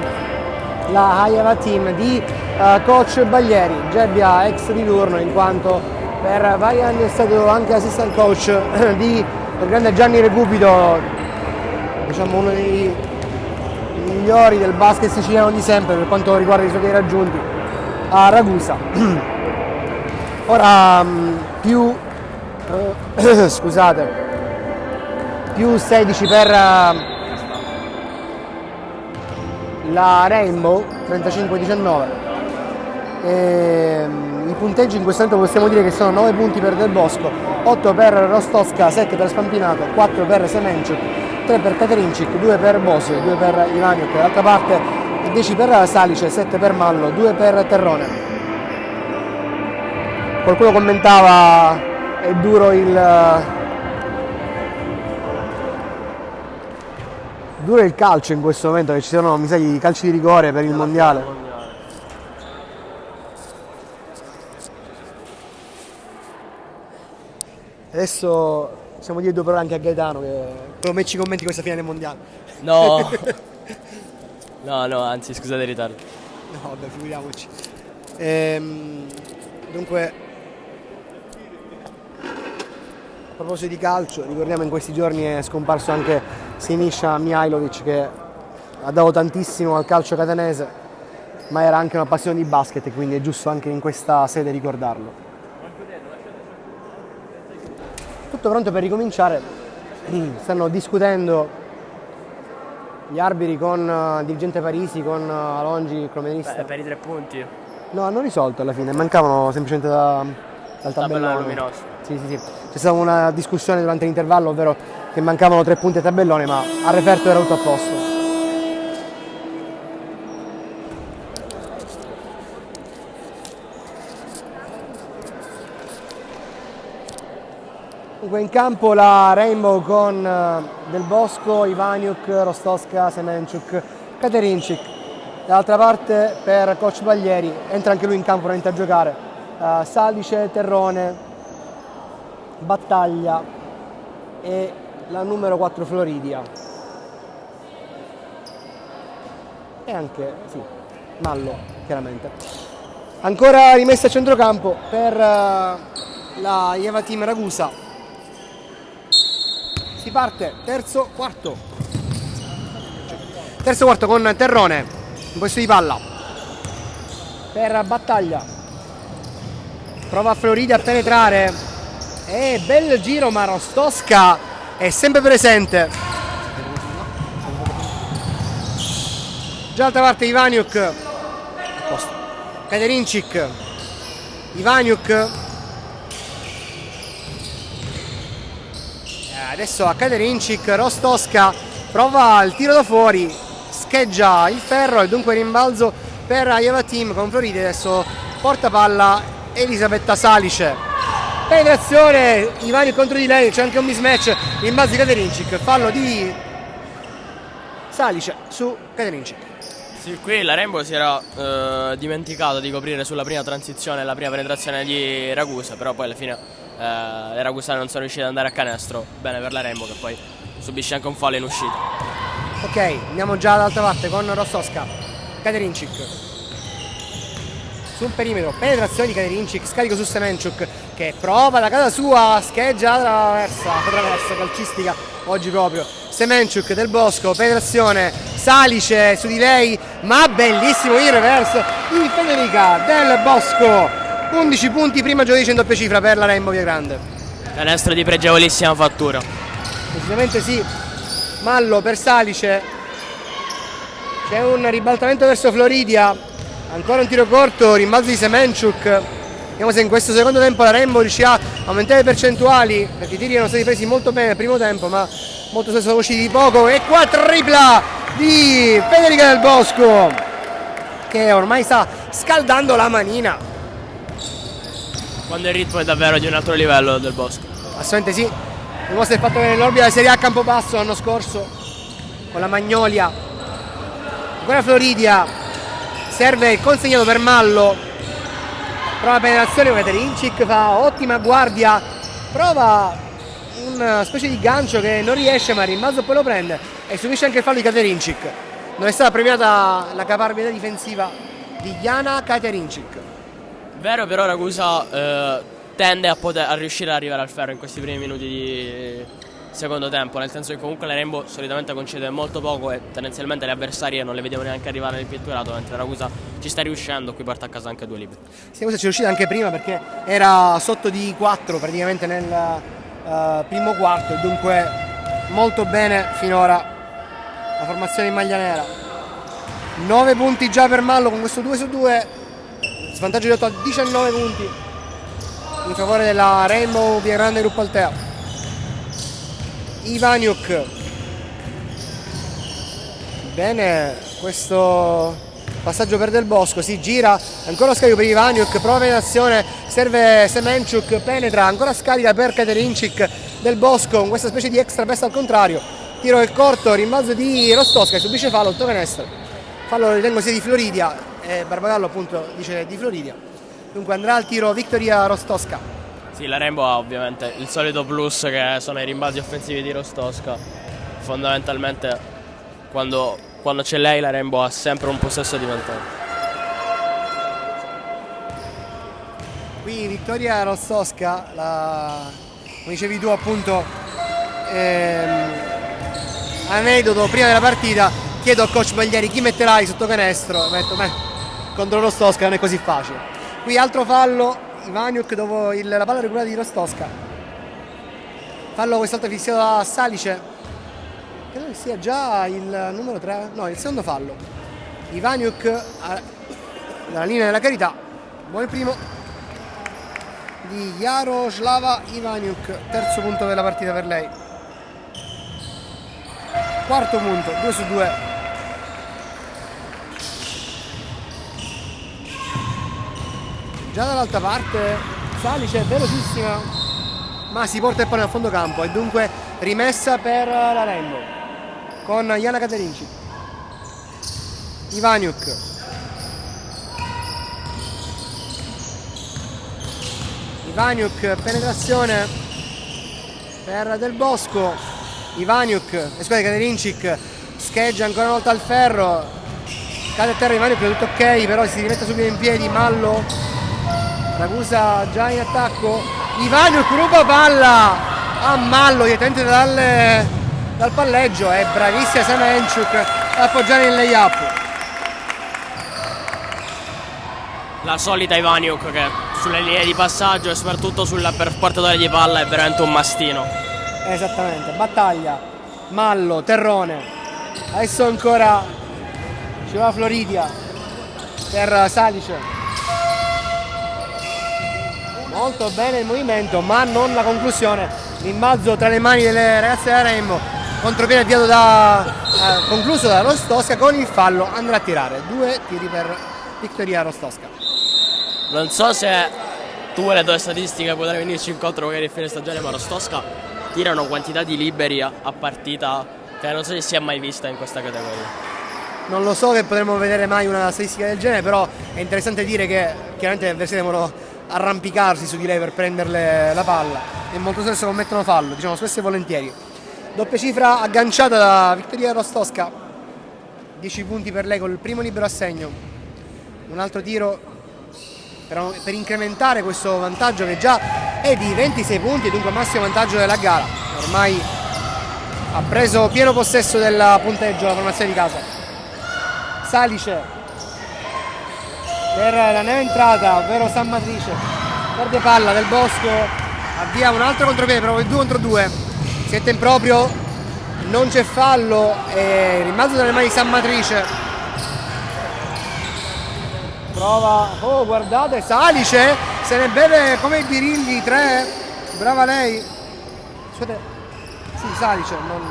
la Haieva Team di coach Baglieri. Gebbia ex di turno, in quanto per vari anni è stato anche assistant coach del grande Gianni Recupito, diciamo uno dei migliori del basket siciliano di sempre per quanto riguarda i risultati raggiunti a Ragusa. Ora più 16 per la Rainbow, 35-19. I punteggi in questo momento possiamo dire che sono 9 punti per Del Bosco, 8 per Rostosca, 7 per Spampinato, 4 per Semenciuk, 3 per Caterincic, 2 per Bosio, 2 per Ivaniuk, dall'altra parte 10 per Salice, 7 per Mallo, 2 per Terrone. Qualcuno commentava è duro il calcio in questo momento, che ci sono, mi sa, i calci di rigore per il mondiale. Adesso siamo dire 2 parole anche a Gaetano che come ci commenti questa finale mondiale. No, no, anzi, scusate il ritardo. No, vabbè, figuriamoci. Dunque, a proposito di calcio, ricordiamo in questi giorni è scomparso anche Sinisa Mihajlovic, che ha dato tantissimo al calcio catanese, ma era anche una passione di basket, quindi è giusto anche in questa sede ricordarlo. Tutto pronto per ricominciare, stanno discutendo gli arbitri con il dirigente Parisi, con Alongi, il cronometrista. Per i 3 punti. No, hanno risolto alla fine, mancavano semplicemente dal tabellone. Luminoso. Sì. C'è stata una discussione durante l'intervallo, ovvero che mancavano 3 punti a tabellone, ma al referto era tutto a posto. Dunque in campo la Rainbow con Del Bosco, Ivaniuk, Rostosca, Semenciuk, Caterincic. Dall'altra parte per coach Baglieri, entra anche lui in campo veramente a giocare, Salice, Terrone, Battaglia e la numero 4 Floridia. E anche, sì, Mallo, chiaramente. Ancora rimessa a centrocampo per la Haieva Team Ragusa. Si parte, terzo quarto con Terrone in possesso di palla per Battaglia, prova Floridia a penetrare e bel giro, ma Rostosca è sempre presente. Già d'altra parte Ivaniuk, Caterincic, Ivaniuk, adesso a Caterincic, Rostosca prova il tiro da fuori, scheggia il ferro e dunque rimbalzo per Haieva Team con Florida. Adesso porta palla Elisabetta Salice, penetrazione Ivaniuk contro di lei, c'è anche un mismatch, rimbalzo di Caterincic, fallo di Salice su Caterincic. Sì, qui la Rainbow si era dimenticato di coprire sulla prima transizione e la prima penetrazione di Ragusa, però poi alla fine le Ragusane non sono riuscite ad andare a canestro. Bene per la Rainbow, che poi subisce anche un fallo in uscita. Ok, andiamo già dall'altra parte con Rostosca, Caterincic sul perimetro, penetrazione di Caterincic, scarico su Semenciuk che prova da casa sua, scheggia traversa calcistica oggi proprio. Semenciuk, Del Bosco, penetrazione, Salice su di lei, ma bellissimo il reverse di Federica Del Bosco. 11 punti, prima giovedì in doppia cifra per la Rainbow Via Grande. Canestro di pregevolissima fattura. Decisamente sì. Mallo per Salice, c'è un ribaltamento verso Floridia, ancora un tiro corto, rimbalzo di Semenciuk. Vediamo se in questo secondo tempo la Rainbow riuscirà a aumentare le percentuali, perché i tiri erano stati presi molto bene nel primo tempo, ma molto spesso sono usciti di poco. E qua tripla di Federica Del Bosco, che ormai sta scaldando la manina. Quando il ritmo è davvero di un altro livello Del Bosco. Assolutamente sì, dimostra il fatto che nell'orbita della Serie A a Campobasso l'anno scorso con la Magnolia. Ancora Floridia, serve il consegnato per Mallo, prova la penetrazione, Caterincic fa ottima guardia prova una specie di gancio che non riesce, ma Rimbalzo poi lo prende e subisce anche il fallo di Katerincic. Non è stata premiata la caparbietà difensiva di Jana Katerincic. Vero, però Ragusa tende a riuscire ad arrivare al ferro in questi primi minuti di secondo tempo, nel senso che comunque la Rainbow solitamente concede molto poco e tendenzialmente le avversarie non le vediamo neanche arrivare nel pitturato, mentre Ragusa ci sta riuscendo, qui porta a casa anche 2 liberi. Sì, questa ci è riuscita anche prima perché era sotto di 4 praticamente nel primo quarto, e dunque molto bene finora la formazione in maglia nera. 9 punti già per Mallo con questo 2-2, svantaggio ridotto a 19 punti in favore della Rainbow Via Grande Gruppo Altea. Ivaniuk, bene questo passaggio per Del Bosco, si gira, ancora scarico per Ivaniuk, prova penetrazione, serve Semenchuk, penetra, ancora scarica per Katerincic. Del Bosco con questa specie di extra pass al contrario, tiro del corto, rimbalzo di Rostowska, subisce fallo, 8 canestro, fallo lo ritengo sia di Floridia e Barbagallo appunto dice di Floridia, dunque andrà al tiro Victoria Rostowska. Sì, la Rainbow ha ovviamente il solito plus che sono i rimbalzi offensivi di Rostowska. Fondamentalmente quando c'è lei la Rainbow ha sempre un possesso di vantaggio. Qui Victoria Rostowska, come dicevi tu appunto, aneddoto prima della partita, chiedo al coach Baglieri chi metterai sotto canestro, metto contro Rostowska non è così facile. Qui altro fallo, Ivaniuk dopo la palla regolare di Rostowska, fallo quest'altro fissato da Salice, credo che sia già il numero 3, no, il secondo fallo. Ivaniuk dalla linea della carità, buon il primo di Jaroslava Ivaniuk, terzo punto della partita per lei, quarto punto, 2-2. Già dall'altra parte Salice è velocissima, ma si porta il pallone a fondo campo e dunque rimessa per la Rainbow con Jana Katerincic. Ivaniuk, penetrazione per Del Bosco. Katerincic scheggia ancora una volta al ferro, cade a terra Ivaniuk, è tutto ok, però si rimette subito in piedi. Mallo, Ragusa già in attacco, Ivaniuk ruba palla a Mallo direttamente dal palleggio, è bravissima Semenchuk a appoggiare il layup. La solita Ivaniuk che sulle linee di passaggio e soprattutto per portatore di palla è veramente un mastino. Esattamente, battaglia, Mallo, Terrone, adesso ancora ci va Floridia per Salice. Molto bene il movimento, ma non la conclusione. Rimbalzo tra le mani delle ragazze della Rainbow, contropiede avviato concluso da Rostowska, con il fallo andrà a tirare. 2 tiri per Victoria Rostowska. Non so se tu e le tue statistiche potrai venirci incontro magari a fine stagione, ma Rostowska tira una quantità di liberi a partita che non so se si è mai vista in questa categoria. Non lo so che potremmo vedere mai una statistica del genere, però è interessante dire che chiaramente gli avversari devono arrampicarsi su di lei per prenderle la palla e molto spesso commettono fallo, diciamo spesso e volentieri. Doppia cifra agganciata da Victoria Rostowska, 10 punti per lei col primo libero a segno. Un altro tiro per incrementare questo vantaggio che già è di 26 punti, dunque massimo vantaggio della gara. Ormai ha preso pieno possesso del punteggio la formazione di casa. Salice per la neva entrata, ovvero San Matrice, perde palla, Del Bosco avvia un altro contropiede, proprio 2 contro 2, siete in proprio, non c'è fallo e rimbalzo dalle mani di San Matrice, prova, oh guardate, Salice se ne beve come i birilli, 3, brava lei. Scusate, sì, Salice, non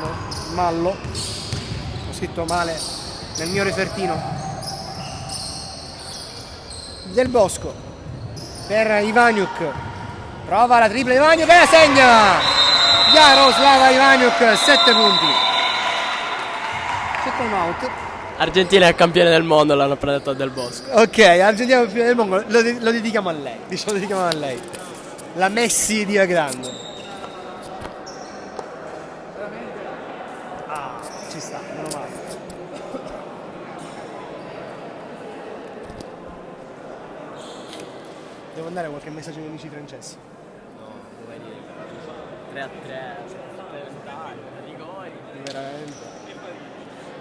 Mallo, ho scritto male nel mio refertino. Del Bosco per Ivaniuk, prova la tripla Ivaniuk e la segna Jaroslava Ivaniuk, 7 punti. C'è time out. Argentina è campione del mondo, l'hanno appena detto a Del Bosco. Ok, Argentina è campione del mondo, lo dedichiamo a lei, diciamo, dedichiamo a lei, la Messi di Via Grande. Devo andare qualche messaggio ai miei amici francesi. No, poverino. 3-3, supplementari, rigori. Veramente.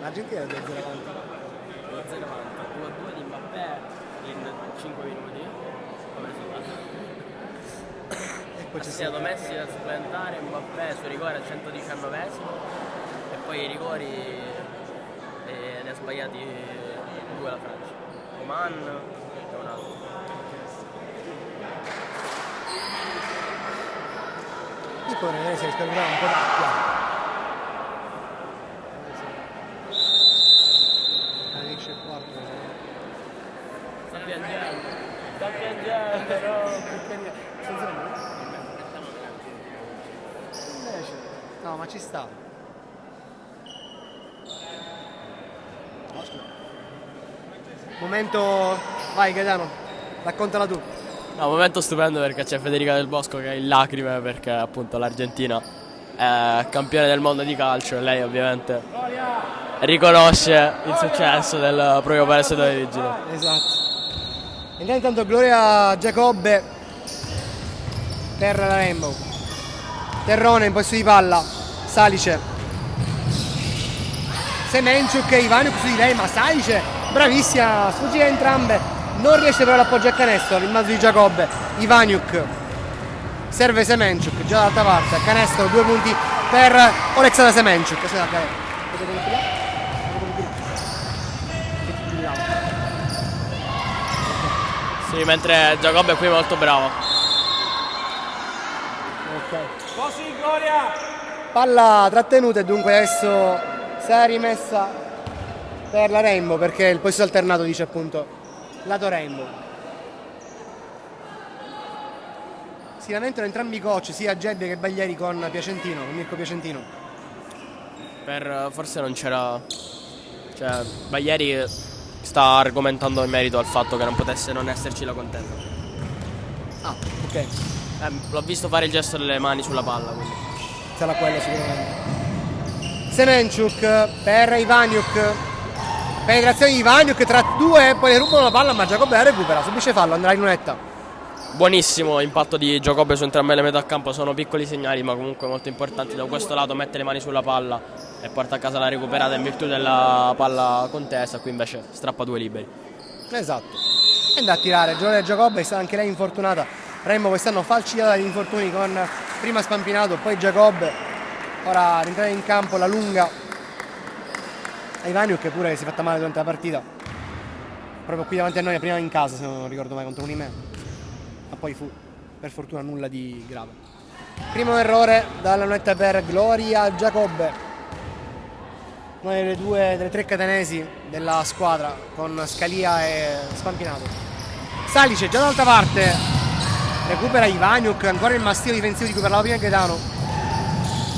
L'Argentina è 2-0 avanti. 2-0 avanti, 2-2 di Mbappé in 5 minuti. Come risultato? E poi Ha c'è segnato stato Messi al supplementare, Mbappé sui rigori al 119esimo e poi i rigori ne ha sbagliati 2 la Francia. Oman e un altro. il povero si è riscaldato un po' d'acqua. Riesce il quarto. Sta piangendo, no? Invece, no, ma ci sta. Momento, vai Gaetano, raccontala tu. No, momento stupendo perché c'è Federica Del Bosco che è in lacrime perché appunto l'Argentina è campione del mondo di calcio e lei ovviamente riconosce il successo del proprio paese dove vigile. Esatto. E intanto Gloria Giacobbe per la Rainbow. Terrone in possesso di palla, Salice. Semenchuk e Ivaniuk su di lei, ma Salice bravissima, sfuggire entrambe, non riesce però l'appoggio a canestro, rimbalzo di Giacobbe. Ivaniuk serve Semenchuk, già dall'altra parte, a canestro, 2 punti per Oleksandr Semenchuk. Sì, mentre Giacobbe è qui molto bravo. Ok. Così Gloria! Palla trattenuta e dunque adesso sarà rimessa per la Rainbow perché il possesso alternato dice appunto lato Rainbow. Si lamentano entrambi i coach, sia Gebbia che Baglieri con Piacentino, con Mirko Piacentino. Forse non c'era. Cioè, Baglieri sta argomentando in merito al fatto che non potesse non esserci la contesa. Ah, ok. L'ho visto fare il gesto delle mani sulla palla, quindi. Sarà quello sicuramente. Semenchuk per Ivaniuk. Penetrazione di Ivaniuk tra 2, poi rubano la palla ma Giacobbe la recupera, subisce fallo, andrà in lunetta. Buonissimo impatto di Giacobbe su entrambe le metà campo, sono piccoli segnali ma comunque molto importanti. Da questo lato mette le mani sulla palla e porta a casa la recuperata in virtù della palla contesa, qui invece strappa 2 liberi. Esatto. E andrà a tirare, Giovanni Giacobbe, sta anche lei infortunata. Rainbow quest'anno falciata dagli infortuni con prima Spampinato, poi Giacobbe. Ora rientrare in campo la lunga Ivaniuk che pure si è fatta male durante la partita. Proprio qui davanti a noi, prima in casa se non ricordo mai, contro Unime. Ma poi fu per fortuna nulla di grave. Primo errore dalla lunetta per Gloria Giacobbe. Una delle 3 catanesi della squadra con Scalia e Spampinato. Salice già dall'altra parte recupera Ivaniuk, ancora il mastino difensivo di cui parlava prima Gaetano.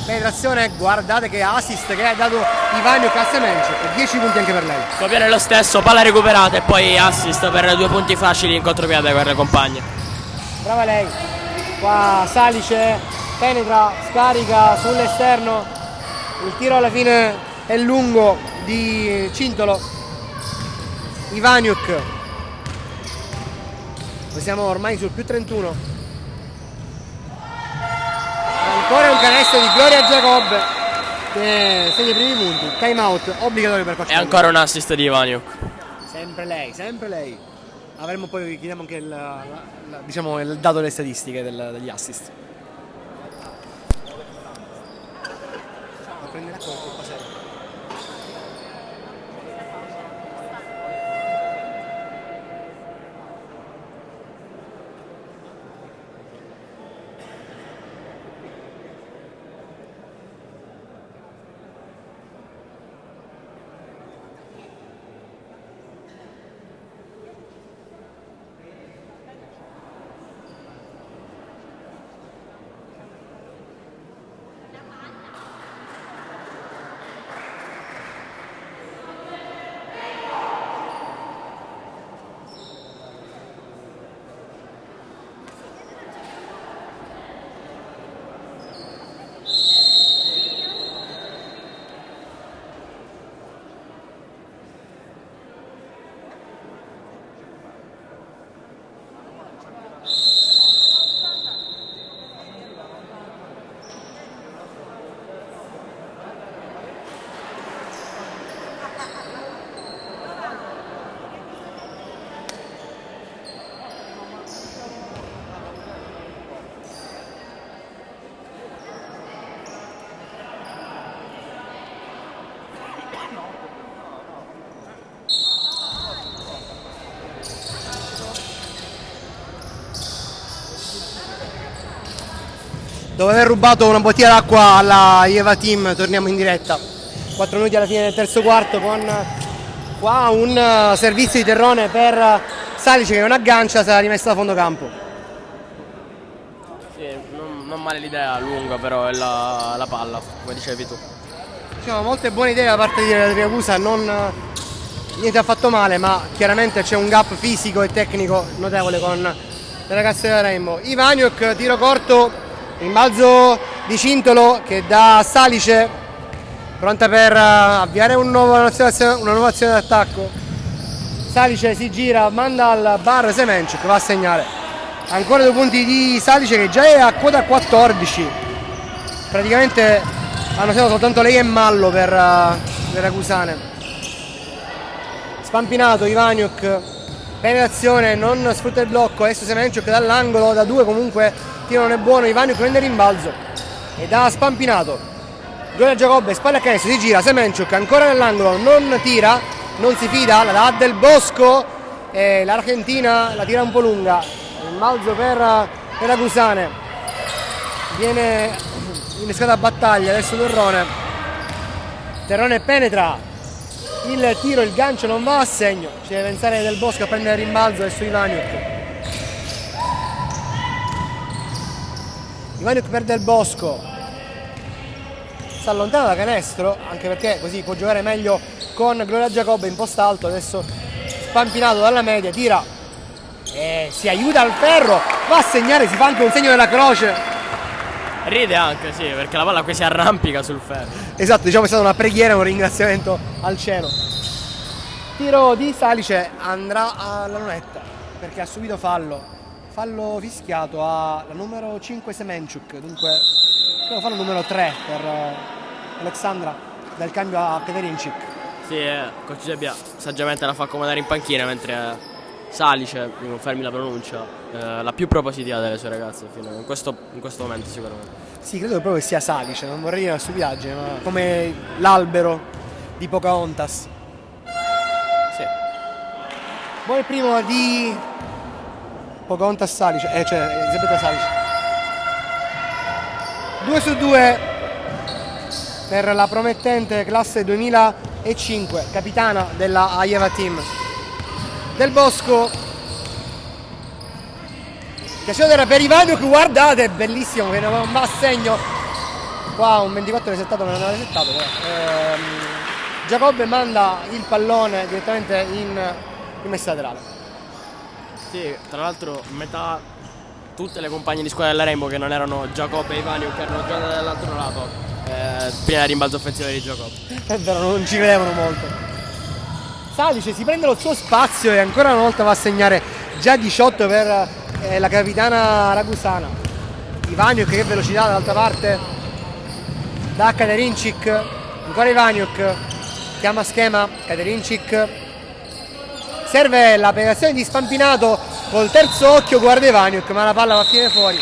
Penetrazione, guardate che assist che ha dato Ivaniuk a Semenchuk, 10 punti anche per lei. Copiare lo stesso, palla recuperata e poi assist per 2 punti facili in contropiede per le compagne. Brava lei. Qua Salice penetra, scarica sull'esterno. Il tiro alla fine è lungo di Cintolo. Ivaniuk. Noi siamo ormai sul più 31. Ancora un canestro di Gloria Giacobbe che segna i primi punti. Time out obbligatorio per Coach. E ancora un assist di Ivaniuk. Sempre lei, sempre lei. Avremo poi, chiediamo anche diciamo, il dato delle statistiche degli assist. A prendere acqua o passare. Dopo aver rubato una bottiglia d'acqua alla Ieva Team, torniamo in diretta. 4 minuti alla fine del terzo quarto con qua un servizio di Terrone per Salice che non aggancia, sarà rimessa da fondo campo. Sì, non male l'idea, lunga però è la palla, come dicevi tu. Diciamo, molte buone idee da parte di Ragusa, niente affatto male, ma chiaramente c'è un gap fisico e tecnico notevole con le ragazze della Rainbow. Ivaniuk, tiro corto, rimbalzo di Cintolo che da Salice, pronta per avviare una nuova azione d'attacco. Salice si gira, manda al bar Semencic, va a segnare. Ancora 2 punti di Salice che già è a quota 14. Praticamente hanno segnato soltanto lei e Mallo per le ragusane. Spampinato Ivaniuk, penetrazione, non sfrutta il blocco, adesso Semencic dall'angolo, da 2 comunque tiro non è buono, Ivaniuk prende il rimbalzo e da Spampinato Gloria Giacobbe, spalle a canestro, si gira, Semencic ancora nell'angolo, non tira, non si fida, la dà Del Bosco e l'Argentina la tira un po' lunga, rimbalzo per le ragusane, viene innescata battaglia, adesso Terrone penetra, il tiro, il gancio non va a segno, ci deve pensare Del Bosco a prendere il rimbalzo, adesso Ivaniuk per Del Bosco, si allontana da canestro, anche perché così può giocare meglio con Gloria Giacobbe in post alto, adesso Spampinato dalla media, tira e si aiuta al ferro, va a segnare, si fa anche un segno della croce. Ride anche, sì, perché la palla qui si arrampica sul ferro. Esatto, diciamo è stata una preghiera, un ringraziamento al cielo. Tiro di Salice andrà alla lunetta perché ha subito fallo fischiato alla numero 5 Semencic, dunque credo fallo numero 3 per Alexandra del cambio a Katerincic. Sì, Coach Gebbia saggiamente la fa accomodare in panchina, mentre Salice, mi confermi la pronuncia, la più propositiva delle sue ragazze in questo momento sicuramente. Sì, credo proprio che sia Salice, non vorrei dire una stupidaggine, ma come l'albero di Pocahontas. Sì. Poi il primo di Pocahontas Salice, cioè Elisabetta Salice. 2 su 2 per la promettente classe 2005, capitana della Aieva Team. Del Bosco, piacere per Ivaniuk, guardate, bellissimo, che non va a segno. Qua un 24 resettato, non aveva resettato. Giacobbe manda il pallone direttamente in messa laterale. Sì, tra l'altro tutte le compagne di squadra della Rainbow che non erano Giacobbe e Ivaniuk, che erano già dall'altro lato prima del rimbalzo offensivo di Giacobbe. È vero, non ci credevano molto. Salice si prende lo suo spazio e ancora una volta va a segnare, già 18 per la capitana ragusana. Ivaniuk, che velocità dall'altra parte da Katerincic, ancora Ivaniuk, chiama schema, Katerincic, serve la penetrazione di Spampinato, col terzo occhio guarda Ivaniuk, ma la palla va a finire fuori.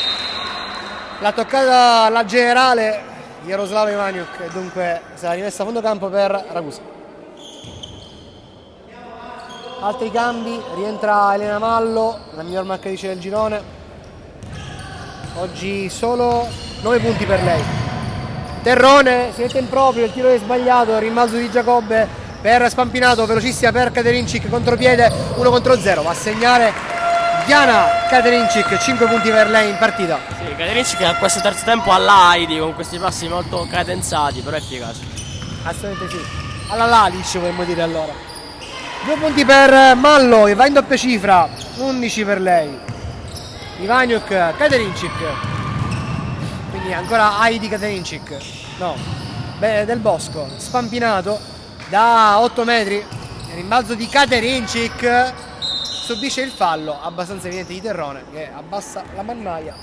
L'ha toccata la generale Jaroslava Ivaniuk e dunque sarà rimessa a fondo campo per Ragusa. Altri cambi, rientra Elena Mallo, la miglior marcatrice del girone. Oggi solo 9 punti per lei. Terrone si mette in proprio, il tiro è sbagliato, rimbalzo di Giacobbe per Spampinato, velocissima per Katerincic, contropiede, 1 contro 0, va a segnare Diana Katerincic, 5 punti per lei in partita. Sì, Katerincic a questo terzo tempo alla Heidi con questi passi molto cadenzati, però efficaci. Assolutamente sì, alla Lalic vorremmo dire allora. 2 punti per Mallo e va in doppia cifra, 11 per lei. Ivaniuk, Katerincic, quindi ancora Heidi Katerincic, no, Del Bosco, Spampinato da 8 metri, rimbalzo di Katerincic, subisce il fallo abbastanza evidente di Terrone che abbassa la mannaia,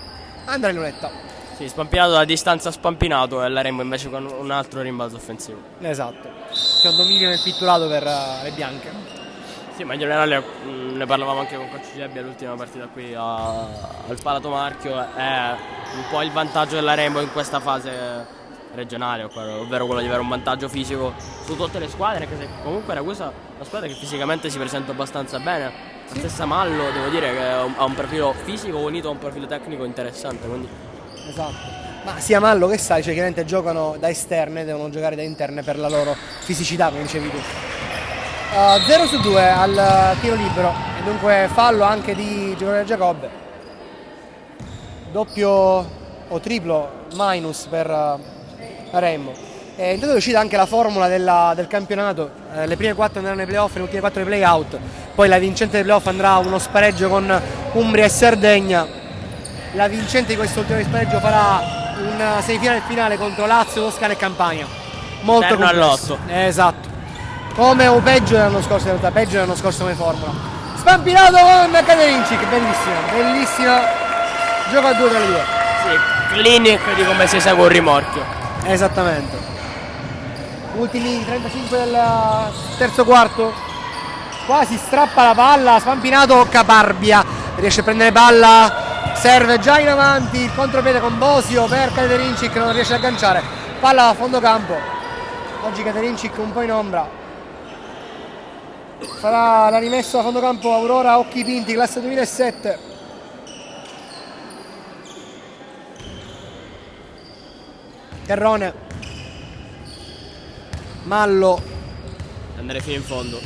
andrà in lunetta. Sì, Spampinato da distanza Spampinato e la Rainbow invece con un altro rimbalzo offensivo. Esatto, c'è un dominio nel pitturato per le bianche. Sì, ma in generale ne parlavamo anche con Coach Gebbia l'ultima partita qui al Palato Marchio, è un po' il vantaggio della Rainbow in questa fase regionale, ovvero quello di avere un vantaggio fisico su tutte le squadre, che comunque era questa una squadra che fisicamente si presenta abbastanza bene. La stessa Mallo, devo dire che ha un profilo fisico unito a un profilo tecnico interessante, quindi... Esatto. Ma sia Mallo che Salic chiaramente giocano da esterne, devono giocare da interne per la loro fisicità, come dicevi tu. 0 su 2 al tiro libero e dunque fallo anche di giocatore Giacobbe. Doppio o triplo minus per Rainbow. E intanto è uscita anche la formula del campionato, le prime 4 andranno ai playoff, le ultime 4 ai playout, poi la vincente dei playoff andrà a uno spareggio con Umbria e Sardegna, la vincente di questo ultimo spareggio farà una semifinale finale contro Lazio, Toscana e Campania. Molto complesso. Esatto. Come o peggio dell'anno scorso, in realtà peggio dell'anno scorso come formula. Spampinato con Kaderincic, bellissima. Gioco a 2 tra le due. Sì, clinic di come si esegue un rimorchio. Esattamente. Ultimi 35 del terzo quarto. Quasi strappa la palla, Spampinato, Caparbia riesce a prendere palla. Serve già in avanti, il contropiede con Bosio per Kaderincic, non riesce a agganciare, palla a fondo campo. Oggi Kaderincic un po' in ombra. Farà la rimessa a fondo campo Aurora Occhi Pinti, classe 2007. Terrone. Mallo. Andare fino in fondo.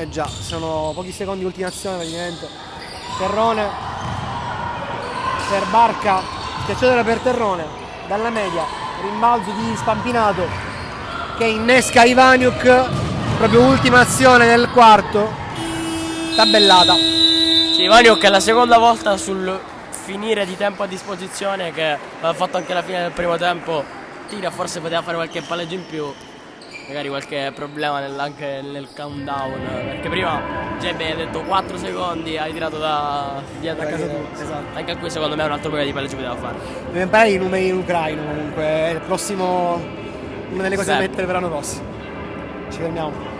Già, sono pochi secondi di ultimazione praticamente. Terrone. Per Barca, schiacciatore per Terrone, dalla media, rimbalzo di Spampinato che innesca Ivaniuk, proprio ultima azione del quarto, tabellata. Sì, Ivaniuk è la seconda volta sul finire di tempo a disposizione che aveva fatto anche alla fine del primo tempo, tira, forse poteva fare qualche palleggio in più, magari qualche problema anche nel countdown, perché prima Gebbe ha detto 4 secondi, hai tirato da dietro a casa tua. Esatto. Anche qui secondo me un altro paio di palleggio poteva fare. Deve imparare i numeri in ucraino comunque, è il prossimo, una delle cose da mettere per l'anno prossimo. Ci fermiamo.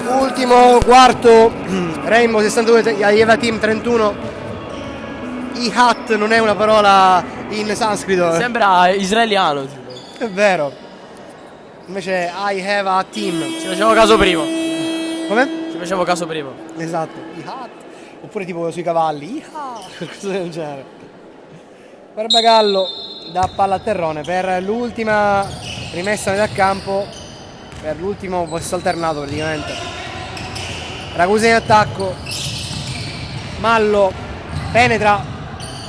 Ultimo quarto, Rainbow 62, Aieva Team 31. Ihat non è una parola in sanscrito. Sembra israeliano. È vero. Invece I have a team. Ci facevo caso prima. Come? Ci facevo caso prima. Esatto. Ihat. Oppure tipo sui cavalli. Ihat. Cosa del genere. Barbagallo da palla a Terrone per l'ultima rimessa a metà campo. Per l'ultimo possesso alternato praticamente. Ragusa in attacco, Mallo penetra,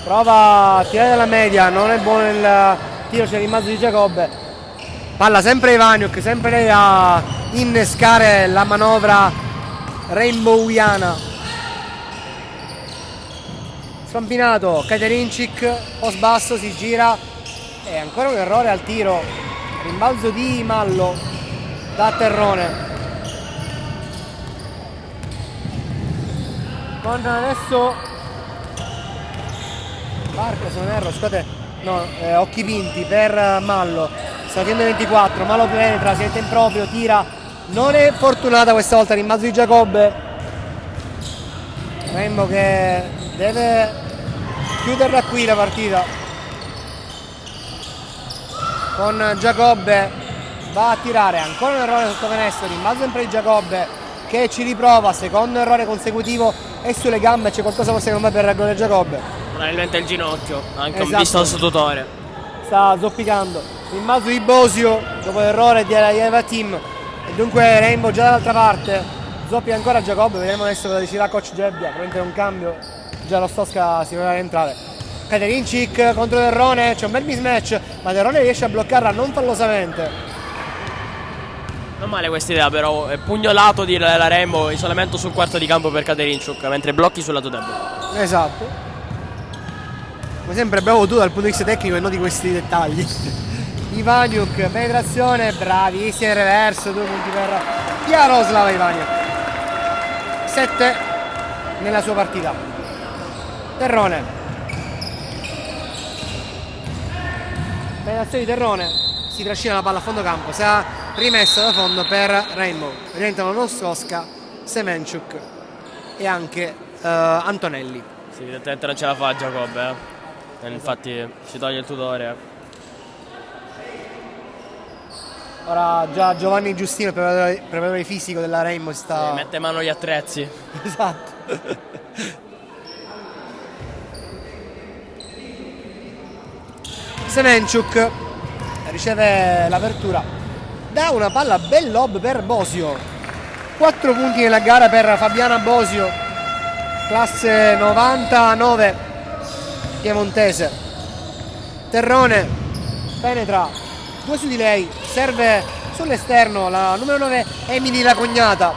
prova a tirare dalla media, non è buono il tiro, c'è il rimbalzo di Giacobbe, palla sempre Ivaniuk, sempre lei a innescare la manovra rainbowiana. Spampinato, Kaderincic, post basso, si gira e ancora un errore al tiro, rimbalzo di Mallo da Terrone. Con adesso Barca, se non erro, scusate, no, Occhi Pinti per Mallo, sta facendo 24, Mallo penetra, si mette in proprio, tira, non è fortunata questa volta, rimbalzo di Giacobbe. Rainbow che deve chiuderla qui la partita. con Giacobbe, va a tirare, ancora un errore sotto canestro, rimbalzo sempre di Giacobbe che ci riprova, secondo errore consecutivo, è sulle gambe, c'è qualcosa forse che non va per regolare Giacobbe. Probabilmente il ginocchio, anche Esatto. un visto al suo tutore. Sta zoppicando, rimbalzo di Bosio dopo l'errore di Eva Team, e dunque Rainbow già dall'altra parte, zoppia ancora Giacobbe, vedremo adesso cosa deciderà coach Gebbia, probabilmente un cambio, già lo Stosca si dovrà rientrare. Katerincic contro Derrone, c'è un bel mismatch, ma Derrone riesce a bloccarla non fallosamente. Non male questa idea, però è pugnolato di la Rainbow, isolamento sul quarto di campo per Katerincic, mentre blocchi sul lato debole. Esatto. Come sempre bravo tu dal punto di vista tecnico e non di questi dettagli. Ivaniuk, penetrazione, bravissimo in reverso, 2 punti per Jaroslav Ivaniuk. 7 nella sua partita. Terrone. Penetrazione di Terrone, si trascina la palla a fondo campo, sarà rimessa da fondo per Rainbow. Rientrano Noskowska, Semenchuk e anche Antonelli. Sì, evidentemente non ce la fa Giacobbe, infatti si toglie il tutore. Ora già Giovanni Giustino, il preparatore fisico della Rainbow, sta... Sì, mette mano agli attrezzi. Esatto. Semenchuk riceve l'apertura da una palla bel lob per Bosio. 4 punti nella gara per Fabiana Bosio, classe 99 piemontese. Terrone penetra, 2 su di lei, serve sull'esterno la numero 9 Emily La Cognata.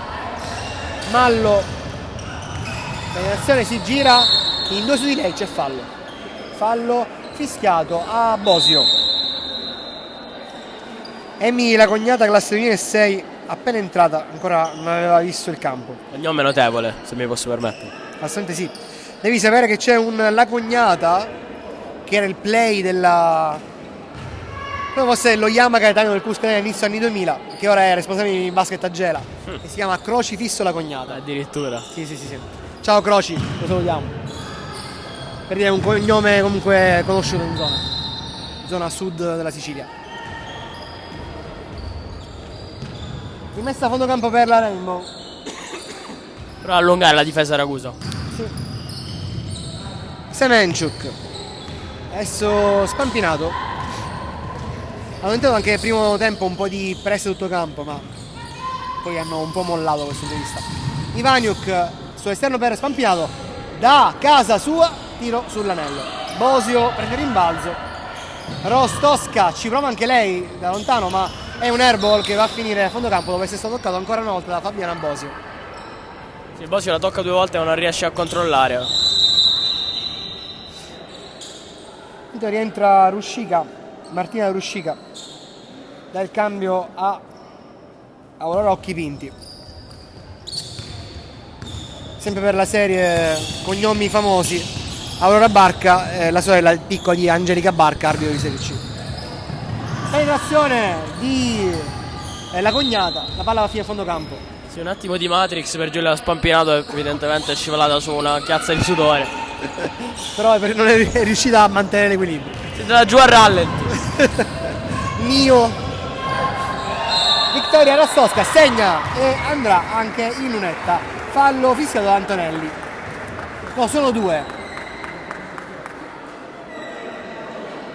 Mallo, penetrazione, si gira, in 2 su di lei c'è fallo fischiato a Bosio. Emily La Cognata, classe 2006, appena entrata, ancora non aveva visto il campo. Cognome notevole, se mi posso permettere. Assolutamente sì. Devi sapere che c'è un La Cognata che era il play della, come fosse lo Yama Gaetano del Cusco all'inizio anni 2000, che ora è responsabile di basket a Gela, e si chiama Crocifisso La Cognata. Addirittura. Sì. Ciao Croci, lo salutiamo. Per dire un cognome comunque conosciuto in zona sud della Sicilia. Rimessa a fondo campo per la Rainbow. Però allungare la difesa Ragusa. Sì. Semenchuk, adesso spampinato. Hanno tentato anche nel primo tempo un po' di pressa tutto campo, ma poi hanno un po' mollato da questo punto di vista. Ivaniuk sull'esterno per spampinato, da casa sua, tiro sull'anello. Bosio prende rimbalzo. Rostosca ci prova anche lei da lontano, ma è un airball che va a finire a fondo campo dopo essere stato toccato ancora una volta da Fabiana Bosio. Sì, Bosio la tocca 2 volte ma non riesce a controllare. Rientra Ruscica, Martina Ruscica, dà il cambio a Aurora Occhipinti. Sempre per la serie cognomi famosi, Aurora Barca, la sorella piccola di Angelica Barca, arbitro di Serie C. Penetrazione di La Cognata, la palla va fino a fondo campo. Sì, un attimo di Matrix per Giulia Spampinato, evidentemente è scivolata su una chiazza di sudore. Però non è riuscita a mantenere l'equilibrio. Si dà giù a rallenti. Mio Vittoria Rastosca segna e andrà anche in lunetta. Fallo fischiato da Antonelli. No, sono 2.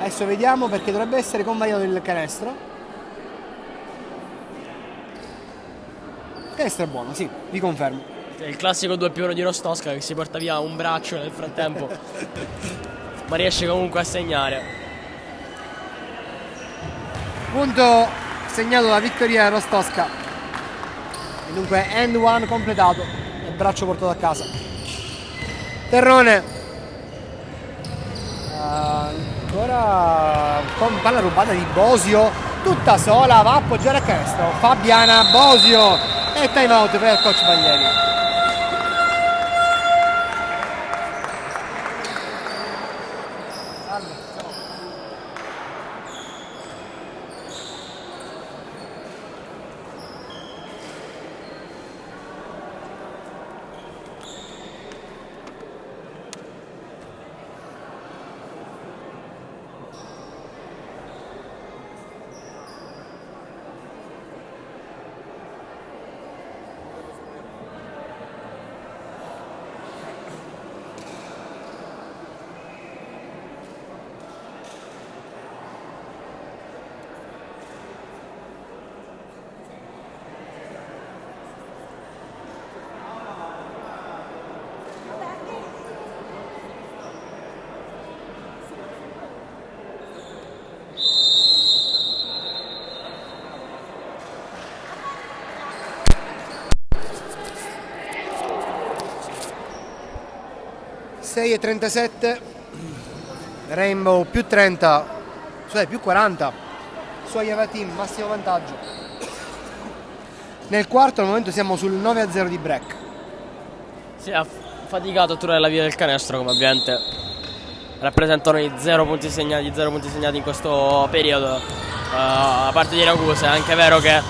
Adesso vediamo perché dovrebbe essere convalidato il canestro. Il canestro è buono, sì, vi confermo. Il classico 2+1 di Rostosca che si porta via un braccio nel frattempo. Ma riesce comunque a segnare. Punto segnato da Vittoria Rostosca. E dunque end one completato. Il braccio portato a casa. Terrone. Ancora con palla rubata di Bosio. Tutta sola, va a appoggiare a canestro. Fabiana Bosio. E time out per il coach Baglieri. 6,37, Rainbow più 30, scusate, più 40 su Aiava Team, massimo vantaggio. Nel quarto al momento siamo sul 9-0 di break. Si è faticato a trovare la via del canestro, come ovviamente rappresentano i 0 punti segnati in questo periodo. A parte di Ragusa, è anche vero che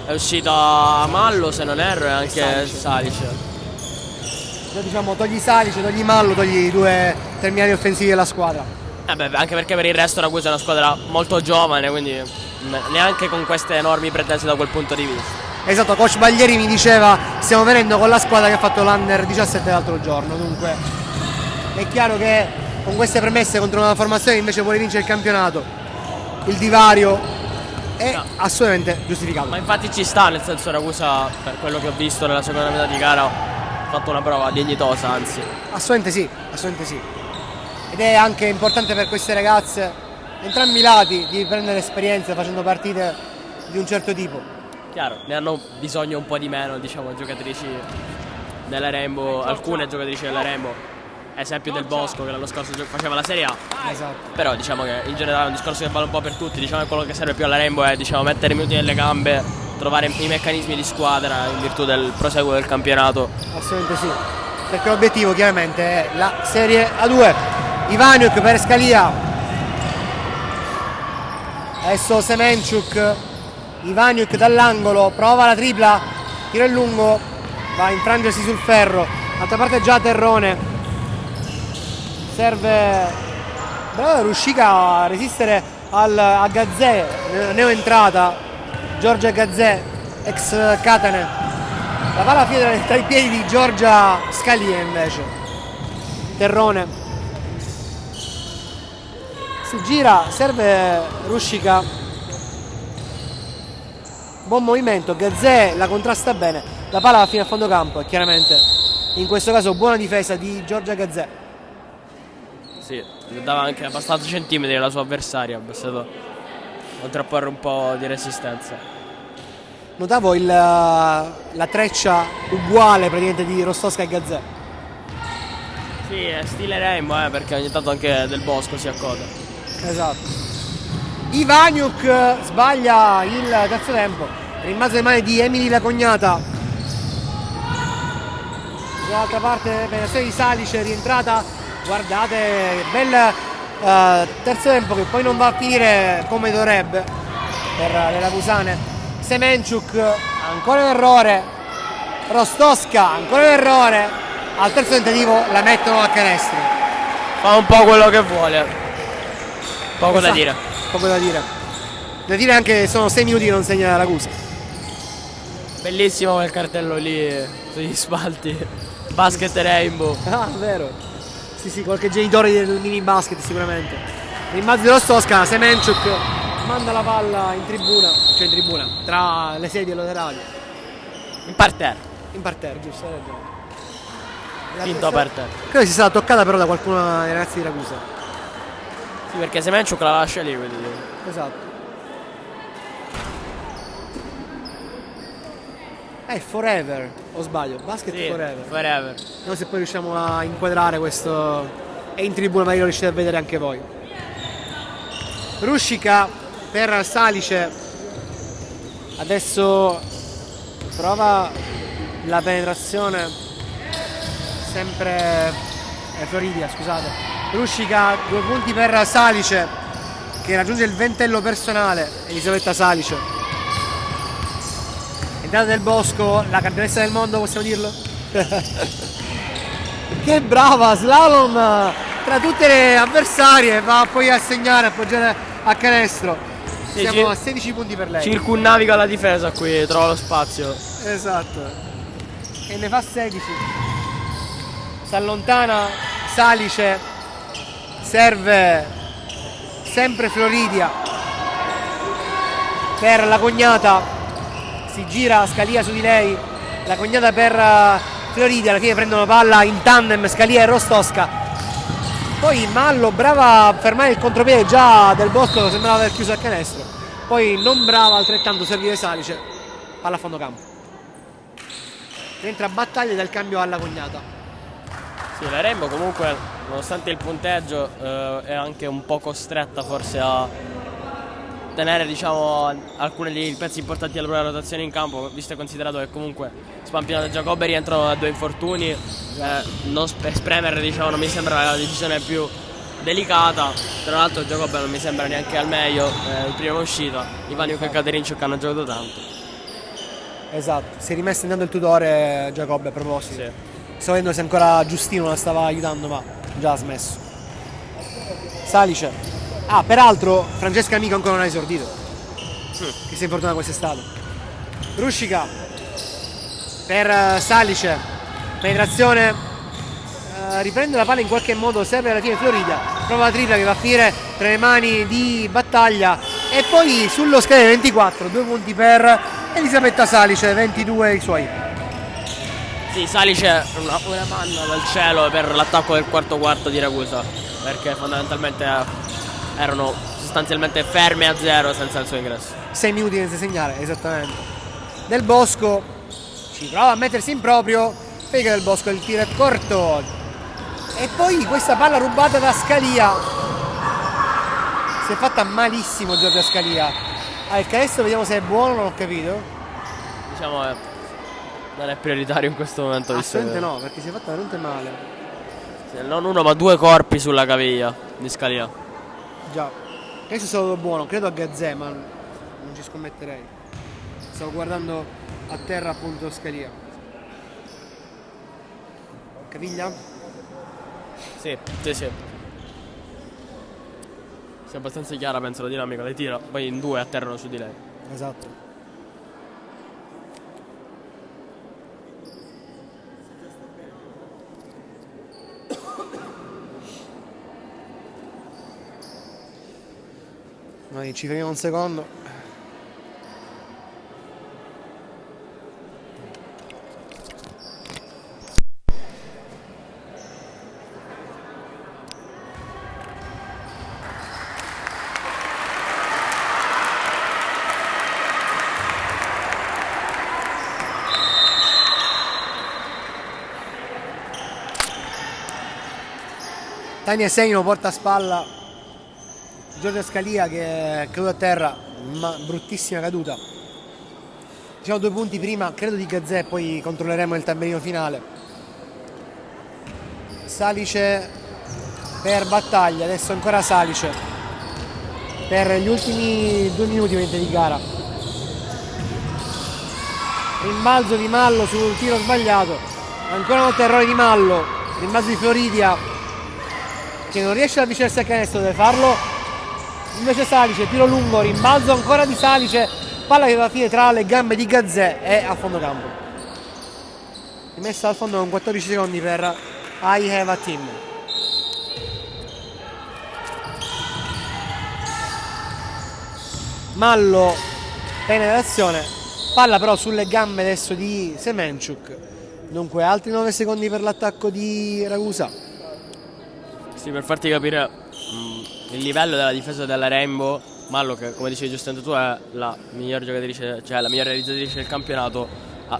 è uscita Mallo, se non erro, e anche Salice. Diciamo, togli Salice, togli Mallo, togli i due terminali offensivi della squadra. Anche perché per il resto Ragusa è una squadra molto giovane, quindi neanche con queste enormi pretese da quel punto di vista. Esatto, coach Baglieri mi diceva stiamo venendo con la squadra che ha fatto l'Under 17 l'altro giorno, dunque è chiaro che con queste premesse contro una formazione che invece vuole vincere il campionato, il divario è assolutamente giustificato. Ma infatti ci sta, nel senso Ragusa, per quello che ho visto nella seconda metà di gara, ha fatto una prova dignitosa, anzi. Assolutamente sì, assolutamente sì. Ed è anche importante per queste ragazze, entrambi i lati, di prendere esperienza facendo partite di un certo tipo. Chiaro, ne hanno bisogno un po' di meno, diciamo, giocatrici della Rainbow, alcune giocatrici della Rainbow, esempio del Bosco che l'anno scorso faceva la Serie A. Esatto. Però diciamo che in generale è un discorso che vale un po' per tutti, diciamo che quello che serve più alla Rainbow è, diciamo, mettere i minuti nelle gambe, trovare i meccanismi di squadra in virtù del proseguo del campionato. Assolutamente sì, perché l'obiettivo chiaramente è la Serie A2. Ivaniuk per Scalia, adesso Semenchuk, Ivaniuk dall'angolo, prova la tripla, tiro in lungo, va a infrangersi sul ferro, d'altra parte già Terrone, serve, brava Ruscica a resistere a Gazzè, neoentrata, Giorgia Gazzè, ex Katane, la palla fine tra i piedi di Giorgia Scalia invece, Terrone, si gira, serve Ruscica, buon movimento, Gazzè la contrasta bene, la palla va fino a fondo campo e chiaramente in questo caso buona difesa di Giorgia Gazzè. Sì, dava anche abbastanza centimetri alla sua avversaria, ha bastato contrapporre un po' di resistenza. Notavo la treccia uguale praticamente di Rostowska e Gazzè. Sì, è stile Rainbow, perché ogni tanto anche Del Bosco si accoda. Esatto. Ivaniuk sbaglia il terzo tempo, rimase le mani di Emily la cognata. Dall'altra parte penetrazione di Salice, rientrata, guardate, bel terzo tempo che poi non va a finire come dovrebbe per le ragusane. Semenchuk, ancora un errore, Rostowska, ancora un errore, al terzo tentativo la mettono a canestro. Fa un po' quello che vuole. Poco da dire. Poco da dire. Da dire anche che sono 6 minuti che non segna la Ragusa. Bellissimo quel cartello lì sugli spalti. Basket Rainbow. Ah, vero. Sì, sì, qualche genitore del mini basket sicuramente. Rimbalzo di Rostowska, Semenchuk manda la palla in tribuna, cioè in tribuna, tra le sedie laterali. In parterre. In parterre, giusto, hai ragione. Finto parterre. Credo sia stata toccata però da qualcuno dei ragazzi di Ragusa. Sì, perché Semenchuk la lascia lì, quindi. Esatto. Forever, o sbaglio? Basket Sì, Forever. Forever. Vediamo se poi riusciamo a inquadrare questo. È in tribuna, magari lo riuscite a vedere anche voi. Ruscica per Salice. Adesso prova la penetrazione. Sempre Floridia, scusate. Ruscica, 2 punti per Salice che raggiunge il ventello personale. Elisabetta Salice. Entrata del Bosco, la campionessa del mondo, possiamo dirlo? Che brava, slalom tra tutte le avversarie, va poi a segnare, a appoggiare a canestro. Sì, Siamo a 16 punti per lei. Circunnaviga la difesa qui, trova lo spazio. Esatto. E ne fa 16. Si allontana Salice, serve sempre Floridia per la cognata. Si gira Scalia su di lei, la cognata per Floridia, alla fine prendono palla in tandem Scalia e Rostowska. Poi Mallo, brava a fermare il contropiede già del Bosco, sembrava aver chiuso il canestro. Poi non brava altrettanto servire Salice, palla a fondo campo. Entra battaglia del cambio alla cognata. Sì, la Rainbow comunque, nonostante il punteggio, è anche un po' costretta forse a tenere, diciamo, alcuni dei pezzi importanti della propria rotazione in campo, visto e considerato che comunque Spampinato e Giacobbe rientrano da 2 infortuni. Non spremere, diciamo, non mi sembra la decisione più delicata. Tra l'altro Giacobbe non mi sembra neanche al meglio, il primo uscita. Ivaniuk e Katerinciuk hanno giocato tanto. Esatto, si è rimesso intanto il tutore Giacobbe a proposito. Sì. Sto vedendo se ancora Giustino la stava aiutando, ma già ha smesso. Salice. Ah, peraltro Francesca Amico ancora non ha esordito. Che si è infortunata quest'estate. Ruscica per Salice. Penetrazione. Riprende la palla in qualche modo, serve alla fine Floridia. Prova la tripla che va a finire tra le mani di Battaglia. E poi sullo scalare 24, 2 punti per Elisabetta Salice, 22 i suoi. Sì, Salice una manna dal cielo per l'attacco del quarto di Ragusa, perché fondamentalmente erano sostanzialmente ferme a 0 senza il suo ingresso. 6 minuti senza segnare, esattamente. Del Bosco ci prova a mettersi in proprio. Fega Del Bosco, il tiro è corto. E poi questa palla rubata da Scalia. Si è fatta malissimo Giorgia Scalia. Il canestro vediamo se è buono, non ho capito. Diciamo non è prioritario in questo momento. Assolutamente no, perché si è fatta veramente male. Non uno ma 2 corpi sulla caviglia di Scalia. Già, questo è stato buono, credo a Gazzè, ma non ci scommetterei. Stavo guardando a terra appunto Scalia. Caviglia? Sì. Sì, è abbastanza chiara, penso, la dinamica. Lei tira, poi in 2 atterrano su di lei. Esatto. Noi ci fermiamo un secondo. Tania Segno porta a spalla Giorgia Scalia che è caduta a terra, ma bruttissima caduta. Diciamo 2 punti prima, credo di Gazzè, poi controlleremo il tabellino finale. Salice per Battaglia, adesso ancora Salice per gli ultimi 2 minuti di gara. Rimbalzo di Mallo sul tiro sbagliato, ancora una volta errore di Mallo, rimbalzo di Floridia che non riesce ad avvicinarsi al canestro, deve farlo invece Salice, tiro lungo, rimbalzo ancora di Salice, palla che va a finire tra le gambe di Gazzè e a fondo campo, rimessa al fondo con 14 secondi per I Have a Team. Mallo, penetrazione, palla però sulle gambe adesso di Semenchuk, dunque altri 9 secondi per l'attacco di Ragusa. Sì, per farti capire il livello della difesa della Rainbow, Mallo, che come dicevi giustamente tu è la miglior giocatrice, cioè la miglior realizzatrice del campionato,